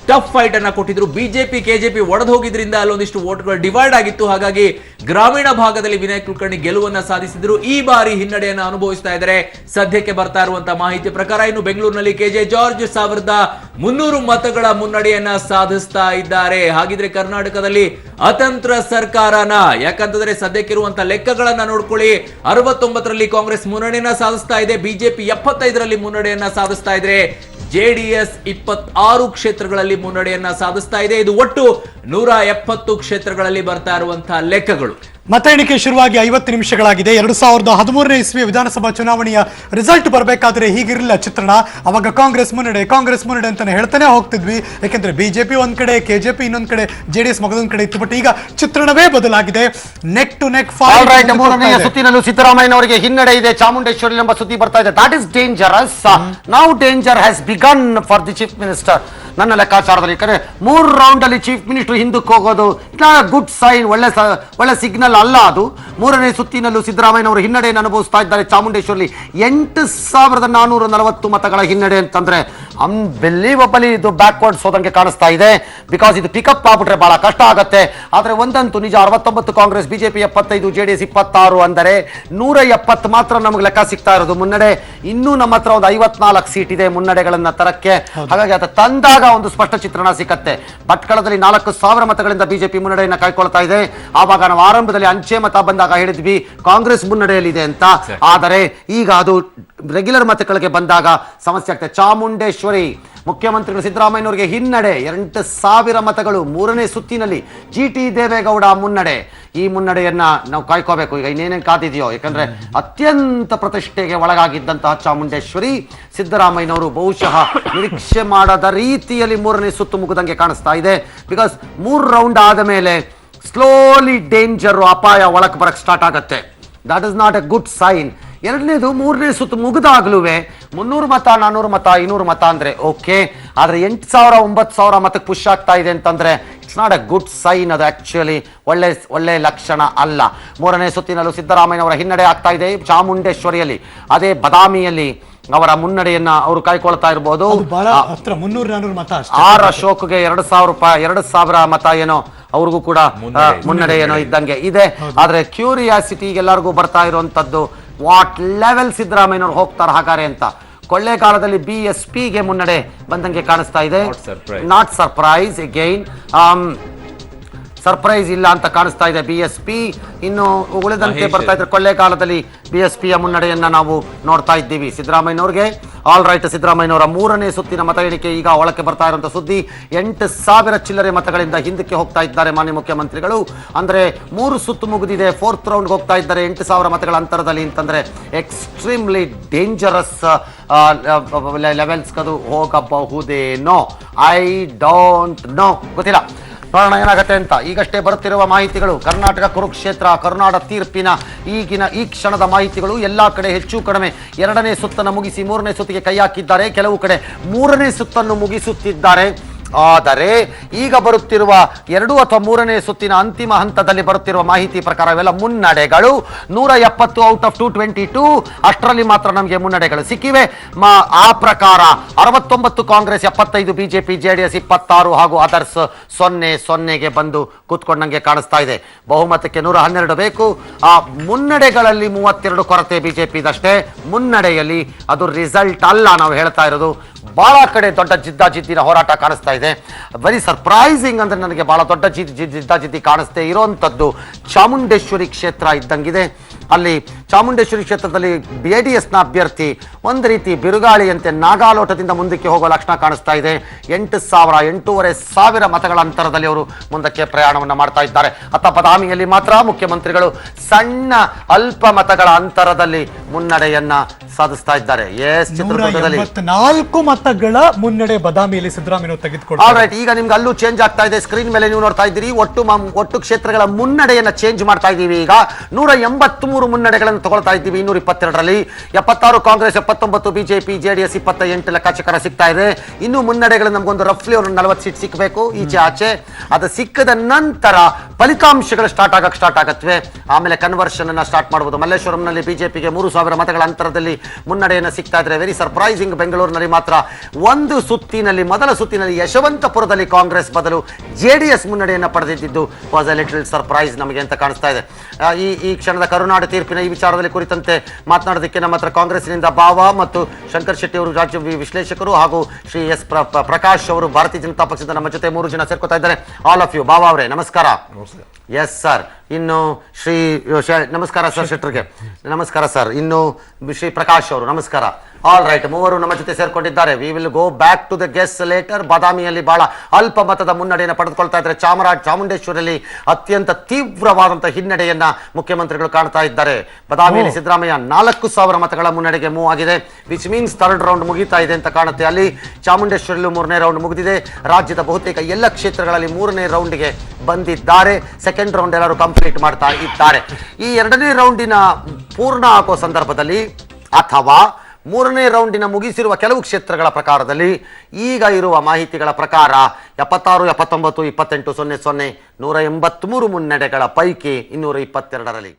Speaker 2: ಟಫ್ ಫೈಟ್ ಅನ್ನ ಕೊಟ್ಟಿದ್ರು. ಬಿಜೆಪಿ ಕೆಜೆಪಿ ಒಡೆದು ಹೋಗಿದ್ರಿಂದ ಅಲ್ಲೊಂದಿಷ್ಟು ವೋಟ್ಗಳು ಡಿವೈಡ್ ಆಗಿತ್ತು. ಹಾಗಾಗಿ ಗ್ರಾಮೀಣ ಭಾಗದಲ್ಲಿ ವಿನಯ್ ಕುಲಕರ್ಣಿ ಗೆಲುವನ್ನ ಸಾಧಿಸಿದ್ರು. ಈ ಬಾರಿ ಹಿನ್ನಡೆಯನ್ನ ಅನುಭವಿಸ್ತಾ ಇದ್ದಾರೆ. ಸದ್ಯಕ್ಕೆ ಬರ್ತಾ ಇರುವಂತಹ ಮಾಹಿತಿ ಪ್ರಕಾರ ಇನ್ನು ಬೆಂಗಳೂರಿನಲ್ಲಿ ಕೆಜೆ ಜಾರ್ಜ್ 1300 ಮತಗಳ ಮುನ್ನಡೆಯನ್ನ ಸಾಧಿಸ್ತಾ ಇದ್ದಾರೆ. ಹಾಗಿದ್ರೆ ಕರ್ನಾಟಕದಲ್ಲಿ ಅತಂತ್ರ ಸರ್ಕಾರನ, ಯಾಕಂತಂದ್ರೆ ಸದ್ಯಕ್ಕಿರುವಂತಹ ಲೆಕ್ಕಗಳನ್ನ ನೋಡ್ಕೊಳ್ಳಿ. 69ರಲ್ಲಿ ಕಾಂಗ್ರೆಸ್ ಮುನ್ನಡೆಯನ್ನ ಸಾಧಿಸ್ತಾ ಇದೆ. ಬಿಜೆಪಿ 75ರಲ್ಲಿ ಮುನ್ನಡೆಯನ್ನ ಸಾಧಿಸ್ತಾ ಇದ್ರೆ, ಜೆಡಿಎಸ್ 26 ಕ್ಷೇತ್ರಗಳಲ್ಲಿ ಮುನ್ನಡೆಯನ್ನ ಸಾಧಿಸ್ತಾ ಇದೆ. ಇದು ಒಟ್ಟು 170 ಕ್ಷೇತ್ರಗಳಲ್ಲಿ ಬರ್ತಾ ಇರುವಂತಹ ಲೆಕ್ಕಗಳು.
Speaker 1: ಮತ ಎಣಿಕೆ ಶುರುವಾಗಿ 50 ನಿಮಿಷಗಳಾಗಿದೆ. 2013ನೇ ಇಸ್ವಿಯ ವಿಧಾನಸಭಾ ಚುನಾವಣೆಯ ರಿಸಲ್ಟ್ ಬರಬೇಕಾದ್ರೆ ಹೀಗಿರಲಿಲ್ಲ ಚಿತ್ರಣ. ಅವಾಗ ಕಾಂಗ್ರೆಸ್ ಮುನ್ನಡೆ ಅಂತಾನೆ ಹೇಳ್ತಾನೆ ಹೋಗ್ತಿದ್ವಿ. ಯಾಕೆಂದ್ರೆ ಬಿಜೆಪಿ ಒಂದ್ ಕಡೆ, ಕೆಜೆಪಿ ಇನ್ನೊಂದ್ ಕಡೆ, ಜೆಡಿಎಸ್ ಮಗದೊಂದ್ ಕಡೆ ಇತ್ತು. ಬಟ್ ಈಗ ಚಿತ್ರಣವೇ ಬದಲಾಗಿದೆ. Neck to neck
Speaker 3: fight. ಮೂರನೆಯ ಸುತ್ತಿನಲ್ಲೂ ಸಿದ್ದರಾಮಯ್ಯನವರಿಗೆ ಹಿನ್ನಡೆ ಇದೆ. ಚಾಮುಂಡೇಶ್ವರಿ ಎಂಬ ಸುದ್ದಿ ಬರ್ತಾ ಇದೆ. That is dangerous. Now danger has begun for the chief minister. ನನ್ನ ಲೆಕ್ಕಾಚಾರದಲ್ಲಿ ಯಾಕಂದ್ರೆ 3 ರೌಂಡ್ ಅಲ್ಲಿ ಚೀಫ್ ಮಿನಿಸ್ಟರ್ ಹಿಂದಕ್ಕೆ ಹೋಗೋದು ಗುಡ್ ಸೈನ್, ಒಳ್ಳೆ ಸಿಗ್ನಲ್ ಅಲ್ಲ ಅದು. ಮೂರನೇ ಸುತ್ತಿನಲ್ಲೂ ಸಿದ್ದರಾಮಯ್ಯನವರು ಹಿನ್ನಡೆಯನ್ನು ಅನುಭವಿಸ್ತಾ ಇದ್ದಾರೆ. ಚಾಮುಂಡೇಶ್ವರಿ 8440 ಮತಗಳ ಹಿನ್ನಡೆ ಅಂತಂದ್ರೆ ಅನ್ಬಿಲೀವಬಲಿ ಇದು ಬ್ಯಾಕ್ವರ್ಡ್ಸ್ ಹೋದಂಗೆ ಕಾಣಿಸ್ತಾ ಇದೆ. ಬಿಕಾಸ್ ಇದು ಪಿಕಪ್ ಆಗ್ಬಿಟ್ರೆ ಬಹಳ ಕಷ್ಟ ಆಗತ್ತೆ. ಆದ್ರೆ ಒಂದಂತೂ ನಿಜ, 69 ಕಾಂಗ್ರೆಸ್, ಬಿಜೆಪಿ 75, ಜೆಡಿಎಸ್ 26 ಅಂದರೆ 170 ಮಾತ್ರ ನಮಗೆ ಲೆಕ್ಕ ಸಿಗ್ತಾ ಇರೋದು ಮುನ್ನಡೆ. ಇನ್ನೂ ನಮ್ಮ ಹತ್ರ ಒಂದು 54 ಸೀಟ್ ಇದೆ ಮುನ್ನಡೆಗಳನ್ನ ತರಕ್ಕೆ. ಹಾಗಾಗಿ ಅದು ತಂದಾಗ ಒಂದು ಸ್ಪಷ್ಟ ಚಿತ್ರಣ ಸಿಕ್ಕತ್ತೆ. ಭಟ್ಕಳದಲ್ಲಿ 4000 ಮತಗಳಿಂದ ಬಿಜೆಪಿ ಮುನ್ನಡೆಯನ್ನ ಕಾಯ್ಕೊಳ್ತಾ ಇದೆ. ಆವಾಗ ನಾವು ಆರಂಭದಲ್ಲಿ ಅಂಚೆ ಮತ ಬಂದಾಗ ಹೇಳಿದ್ವಿ ಕಾಂಗ್ರೆಸ್ ಮುನ್ನಡೆಯಲ್ಲಿದೆ ಅಂತ. ಆದರೆ ಈಗ ಅದು ರೆಗ್ಯುಲರ್ ಮತಗಳಿಗೆ ಬಂದಾಗ ಸಮಸ್ಯೆ ಆಗ್ತದೆ. ಚಾಮುಂಡೇಶ್ವರಿ ಮುಖ್ಯಮಂತ್ರಿಗಳು ಸಿದ್ದರಾಮಯ್ಯನವರಿಗೆ ಹಿನ್ನಡೆ 8000 ಮತಗಳು ಮೂರನೇ ಸುತ್ತಿನಲ್ಲಿ. ಜಿಟಿ ದೇವೇಗೌಡ ಮುನ್ನಡೆ. ಈ ಮುನ್ನಡೆಯನ್ನ ನಾವು ಕಾಯ್ಕೋಬೇಕು. ಈಗ ಇನ್ನೇನೇನು ಕಾದಿದೆಯೋ, ಯಾಕಂದ್ರೆ ಅತ್ಯಂತ ಪ್ರತಿಷ್ಠೆಗೆ ಒಳಗಾಗಿದ್ದಂತಹ ಚಾಮುಂಡೇಶ್ವರಿ ಸಿದ್ದರಾಮಯ್ಯನವರು ಬಹುಶಃ ನಿರೀಕ್ಷೆ ಮಾಡದ ರೀತಿಯಲ್ಲಿ ಮೂರನೇ ಸುತ್ತು ಮುಗಿದಂಗೆ ಕಾಣಿಸ್ತಾ ಇದೆ. ಬಿಕಾಸ್ 3 ರೌಂಡ್ ಆದ ಮೇಲೆ ಸ್ಲೋಲಿ ಡೇಂಜರ್, ಅಪಾಯ ಒಳಕ್ಕೆ ಬರಕ್ಕೆ ಸ್ಟಾರ್ಟ್ ಆಗುತ್ತೆ. That is not a good sign. ಎರಡನೇದು, ಮೂರನೇ ಸುತ್ತು ಮುಗಿದಾಗ್ಲೂ 300 ಮತ, 400 ಮತ, 500 ಮತ ಅಂದ್ರೆ ಓಕೆ. ಆದ್ರೆ 8000, 9000 ಮತಕ್ಕೆ ಪುಷ್ ಆಗ್ತಾ ಇದೆ ಅಂತಂದ್ರೆ it's not a good sign. ಅದು ಆಕ್ಚುಲಿ ಒಳ್ಳೆ ಲಕ್ಷಣ ಅಲ್ಲ. ಮೂರನೇ ಸುತ್ತಿನಲ್ಲೂ ಸಿದ್ದರಾಮಯ್ಯನವರ ಹಿನ್ನಡೆ ಆಗ್ತಾ ಇದೆ. ಚಾಮುಂಡೇಶ್ವರಿಯಲ್ಲಿ, ಅದೇ ಬದಾಮಿಯಲ್ಲಿ ಅವರ ಮುನ್ನಡೆಯನ್ನ ಅವರು ಕಾಯ್ಕೊಳ್ತಾ ಇರಬಹುದು.
Speaker 1: 300-400 ಮತ.
Speaker 3: ಆರ್ ಅಶೋಕ್ಗೆ 2000 ಮತ ಏನೋ ಅವ್ರಿಗೂ ಕೂಡ ಮುನ್ನಡೆ ಏನೋ ಇದ್ದಂಗೆ ಇದೆ. ಆದ್ರೆ ಕ್ಯೂರಿಯಾಸಿಟಿ ಎಲ್ಲರಿಗೂ ಬರ್ತಾ ಇರುವಂತದ್ದು, ವಾಟ್ ಲೆವೆಲ್ ಸಿದ್ದರಾಮಯ್ಯನವರು ಹೋಗ್ತಾರೆ ಹಾಗಾರೆ ಅಂತ. ಕೊಳ್ಳೇಗಾಲದಲ್ಲಿ BSPಗೆ ಮುನ್ನಡೆ ಬಂದಂಗೆ ಕಾಣಿಸ್ತಾ ಇದೆ. ನಾಟ್ ಸರ್ಪ್ರೈಸ್ ಅಗೈನ್, ಸರ್ಪ್ರೈಸ್ ಇಲ್ಲ ಅಂತ ಕಾಣಿಸ್ತಾ ಇದೆ BSP. ಇನ್ನು ಉಳಿದಂತೆ ಬರ್ತಾ ಇದ್ರೆ ಕೊಳ್ಳೇಗಾಲದಲ್ಲಿ BSPಯ ಮುನ್ನಡೆಯನ್ನ ನಾವು ನೋಡ್ತಾ ಇದ್ದೀವಿ ಸಿದ್ದರಾಮಯ್ಯನವ್ರಿಗೆ. ಆಲ್ ರೈಟ್, ಸಿದ್ದರಾಮಯ್ಯನವರ ಮೂರನೇ ಸುತ್ತಿನ ಮತ ಎಣಿಕೆ ಈಗ ಒಳಕ್ಕೆ ಬರ್ತಾ ಇರುವಂತಹ ಸುದ್ದಿ. 8000 ಚಿಲ್ಲರೆ ಮತಗಳಿಂದ ಹಿಂದಕ್ಕೆ ಹೋಗ್ತಾ ಇದ್ದಾರೆ ಮಾನ್ಯ ಮುಖ್ಯಮಂತ್ರಿಗಳು. ಅಂದ್ರೆ 3 ಸುತ್ತು ಮುಗಿದಿದೆ, 4th ರೌಂಡ್ ಹೋಗ್ತಾ ಇದ್ದಾರೆ 8000 ಮತಗಳ ಅಂತರದಲ್ಲಿ ಅಂತಂದ್ರೆ ಎಕ್ಸ್ಟ್ರೀಮ್ಲಿ ಡೇಂಜರಸ್ ಲೆವೆಲ್ಸ್ ಅದು ಹೋಗಬಹುದೇನೋ. ಐ ಡೋಂಟ್ ನೋ, ಗೊತ್ತಿಲ್ಲ, ನೋಡೋಣ ಏನಾಗತ್ತೆ ಅಂತ. ಈಗಷ್ಟೇ ಬರುತ್ತಿರುವ ಮಾಹಿತಿಗಳು, ಕರ್ನಾಟಕ ಕುರುಕ್ಷೇತ್ರ ಕರುನಾಡ ತೀರ್ಪಿನ ಈ ಕ್ಷಣದ ಮಾಹಿತಿಗಳು. ಎಲ್ಲಾ ಕಡೆ ಹೆಚ್ಚು ಕಡಿಮೆ 2ನೇ ಸುತ್ತನ್ನು ಮುಗಿಸಿ 3ನೇ ಸುತ್ತಿಗೆ ಕೈ ಹಾಕಿದ್ದಾರೆ. ಕೆಲವು ಕಡೆ 3ನೇ ಸುತ್ತನ್ನು ಮುಗಿಸುತ್ತಿದ್ದಾರೆ. ಆದರೆ ಈಗ ಬರುತ್ತಿರುವ 2 ಅಥವಾ 3ನೇ ಸುತ್ತಿನ ಅಂತಿಮ ಹಂತದಲ್ಲಿ ಬರುತ್ತಿರುವ ಮಾಹಿತಿ ಪ್ರಕಾರ ಇವೆಲ್ಲ ಮುನ್ನಡೆಗಳು. 170 ಔಟ್ ಆಫ್ 222, ಅಷ್ಟರಲ್ಲಿ ಮಾತ್ರ ನಮಗೆ ಮುನ್ನಡೆಗಳು ಸಿಕ್ಕಿವೆ. ಆ ಪ್ರಕಾರ 69 ಕಾಂಗ್ರೆಸ್, 75 ಬಿಜೆಪಿ, ಜೆಡಿಎಸ್ 26 ಹಾಗೂ ಅದರ್ಸ್ 0-0ಗೆ ಬಂದು ಕೂತ್ಕೊಂಡಂಗೆ ಕಾಣಿಸ್ತಾ ಇದೆ. ಬಹುಮತಕ್ಕೆ 112 ಬೇಕು. ಆ ಮುನ್ನಡೆಗಳಲ್ಲಿ 32 ಕೊರತೆ ಬಿಜೆಪಿದಷ್ಟೇ. ಮುನ್ನಡೆಯಲ್ಲಿ ಅದು ರಿಸಲ್ಟ್ ಅಲ್ಲ, ನಾವು ಹೇಳ್ತಾ ಇರೋದು. ಬಹಳ ಕಡೆ ದೊಡ್ಡ ಜಿದ್ದಾಜಿದ್ದಿನ ಹೋರಾಟ ಕಾಣಿಸ್ತಾ ಇದೆ. ವೆರಿ ಸರ್ಪ್ರೈಸಿಂಗ್ ಅಂದ್ರೆ ನನಗೆ ಬಹಳ ದೊಡ್ಡ ಜಿದ್ದಾಜಿದ್ದಿ ಕಾಣಿಸ್ತಾ ಇರುವಂತದ್ದು ಚಾಮುಂಡೇಶ್ವರಿ ಕ್ಷೇತ್ರ ಇದ್ದಂಗಿದೆ. ಅಲ್ಲಿ ಚಾಮುಂಡೇಶ್ವರಿ ಕ್ಷೇತ್ರದಲ್ಲಿ BDSನ ಅಭ್ಯರ್ಥಿ ಒಂದು ರೀತಿ ಬಿರುಗಾಳಿಯಂತೆ ನಾಗಾಲೋಟದಿಂದ ಮುಂದಕ್ಕೆ ಹೋಗುವ ಲಕ್ಷಣ ಕಾಣಿಸ್ತಾ ಇದೆ. 8,000-8,500 ಮತಗಳ ಅಂತರದಲ್ಲಿ ಅವರು ಮುಂದಕ್ಕೆ ಪ್ರಯಾಣವನ್ನ ಮಾಡ್ತಾ ಇದ್ದಾರೆ. ಅತ್ತ ಬದಾಮಿಯಲ್ಲಿ ಮಾತ್ರ ಮುಖ್ಯಮಂತ್ರಿಗಳು ಸಣ್ಣ ಅಲ್ಪ ಮತಗಳ ಅಂತರದಲ್ಲಿ ಮುನ್ನಡೆಯನ್ನ ಸಾಧಿಸ್ತಾ ಇದ್ದಾರೆ. ಎಸ್, ಚಿತ್ರದುರ್ಗದಲ್ಲಿ
Speaker 1: 4 ಮತಗಳ ಮುನ್ನಡೆ ಬದಾಮಿಯಲ್ಲಿ ಸಿದ್ದರಾಮಯ್ಯ ತೆಗೆದುಕೊಂಡು.
Speaker 3: ಈಗ ನಿಮ್ಗೆ ಅಲ್ಲೂ ಚೇಂಜ್ ಆಗ್ತಾ ಇದೆ. ಸ್ಕ್ರೀನ್ ಮೇಲೆ ನೀವು ನೋಡ್ತಾ ಇದ್ದೀರಿ. ಒಟ್ಟು ಕ್ಷೇತ್ರಗಳ ಮುನ್ನಡೆಯನ್ನ ಚೇಂಜ್ ಮಾಡ್ತಾ ಇದ್ದೀವಿ. ಈಗ 183 223 ಮುನ್ನಡೆಗಳನ್ನು ತಗೊಳ್ತಾ ಇದ್ದೀವಿ 222ರಲ್ಲಿ. 76 ಕಾಂಗ್ರೆಸ್, 79 ಬಿಜೆಪಿ, ಜೆಡಿಎಸ್ 28 ಲೆಕ್ಕಾಚಾರ ಸಿಗ್ತಾ ಇದೆ. ಇನ್ನು ಮುನ್ನಡೆಗಳು ನಮಗೊಂದು ರಫ್ಲಿ ಒಂದು 40 ಸೀಟ್ ಸಿಕ್ಕಬೇಕು ಈಚೆ ಆಚೆ. ಅದು ಸಿಕ್ಕದ ನಂತರ ಫಲಿತಾಂಶಗಳು ಸ್ಟಾರ್ಟ್ ಆಗತ್ವೆ. ಆಮೇಲೆ ಕನ್ವರ್ಷನ್ ಅನ್ನ ಸ್ಟಾರ್ಟ್ ಮಾಡಬಹುದು. ಮಲ್ಲೇಶ್ವರಂನಲ್ಲಿ ಬಿಜೆಪಿಗೆ 3000 ಮತಗಳ ಅಂತರದಲ್ಲಿ ಮುನ್ನಡೆಯನ್ನು ಸಿಗ್ತಾ ಇದ್ರೆ ವೆರಿ ಸರ್ಪ್ರೈಸಿಂಗ್. ಬೆಂಗಳೂರಿನಲ್ಲಿ ಮಾತ್ರ ಮೊದಲ ಸುತ್ತಿನಲ್ಲಿ ಯಶವಂತಪುರದಲ್ಲಿ ಕಾಂಗ್ರೆಸ್ ಬದಲು ಜೆಡಿಎಸ್ ಮುನ್ನಡೆಯನ್ನು ಪಡೆದಿದ್ದು ವಾಸ್ ಅ ಲಿಟಲ್ ಸರ್ಪ್ರೈಸ್ ನಮಗೆ ಅಂತ ಕಾಣಿಸ್ತಾ ಇದೆ. ಈ ಕ್ಷಣದ ಕರುನಾಡು ತೀರ್ಪಿನ ಈ ವಿಚಾರದಲ್ಲಿ ಕುರಿತಂತೆ ಮಾತನಾಡೋದಕ್ಕೆ ನಮ್ಮ ಹತ್ರ ಕಾಂಗ್ರೆಸ್ನಿಂದ ಬಾವ ಮತ್ತು ಶಂಕರ್ ಶೆಟ್ಟಿ ಅವರು ರಾಜ್ಯ ವಿಶ್ಲೇಷಕರು ಹಾಗೂ ಶ್ರೀ ಎಸ್ ಪ್ರಕಾಶ್ ಅವರು ಭಾರತೀಯ ಜನತಾ ಪಕ್ಷದ ನಮ್ಮ ಜೊತೆ 3 ಜನ ಸೇರ್ಕೋತಾ ಇದ್ದಾರೆ. All of you. ಬಾವ ಅವರೇ ನಮಸ್ಕಾರ. Yes sir. ಇನ್ನು ನಮಸ್ಕಾರ ಸರ್ ಶೆಟ್ಟರ್ಗೆ. ನಮಸ್ಕಾರ ಸರ್. ಇನ್ನು ಶ್ರೀ ಪ್ರಕಾಶ್ ಅವರು ನಮಸ್ಕಾರ. ಆಲ್ ರೈಟ್, ಮೂವರು ನಮ್ಮ ಜೊತೆ ಸೇರ್ಕೊಂಡಿದ್ದಾರೆ. We will go back to the guests later. ಬಾದಾಮಿಯಲ್ಲಿ ಬಹಳ ಅಲ್ಪ ಮತದ ಮುನ್ನಡೆಯನ್ನು ಪಡೆದುಕೊಳ್ತಾ ಇದ್ದಾರೆ. ಚಾಮುಂಡೇಶ್ವರಿಯಲ್ಲಿ ಅತ್ಯಂತ ತೀವ್ರವಾದಂತಹ ಹಿನ್ನಡೆಯನ್ನ ಮುಖ್ಯಮಂತ್ರಿಗಳು ಕಾಣ್ತಾ ಇದ್ದಾರೆ. ಬಾದಾಮಿಯಲ್ಲಿ ಸಿದ್ದರಾಮಯ್ಯ 4000 ಮತಗಳ ಮುನ್ನಡೆಗೆ ಮೂವ್ ಆಗಿದೆ. ವಿಚ್ ಮೀನ್ಸ್ 3rd ರೌಂಡ್ ಮುಗಿತಾ ಇದೆ ಅಂತ ಕಾಣುತ್ತೆ. ಅಲ್ಲಿ ಚಾಮುಂಡೇಶ್ವರಿಯಲ್ಲೂ 3ನೇ ರೌಂಡ್ ಮುಗಿದಿದೆ. ರಾಜ್ಯದ ಬಹುತೇಕ ಎಲ್ಲ ಕ್ಷೇತ್ರಗಳಲ್ಲಿ 3ನೇ ರೌಂಡ್ಗೆ ಬಂದಿದ್ದಾರೆ. 2nd ರೌಂಡ್ ಎಲ್ಲರೂ ಕಂಪ್ಲೀಟ್ ಮಾಡ್ತಾ ಇದ್ದಾರೆ. ಈ 2ನೇ ರೌಂಡಿನ ಪೂರ್ಣ ಆಗೋ ಸಂದರ್ಭದಲ್ಲಿ ಅಥವಾ 3ನೇ ರೌಂಡಿನ ಮುಗಿಸಿರುವ ಕೆಲವು ಕ್ಷೇತ್ರಗಳ ಪ್ರಕಾರದಲ್ಲಿ ಈಗ ಇರುವ ಮಾಹಿತಿಗಳ ಪ್ರಕಾರ 76, 79, 28, 00, 183 ಮುನ್ನಡೆಗಳ ಪೈಕಿ 222ರಲ್ಲಿ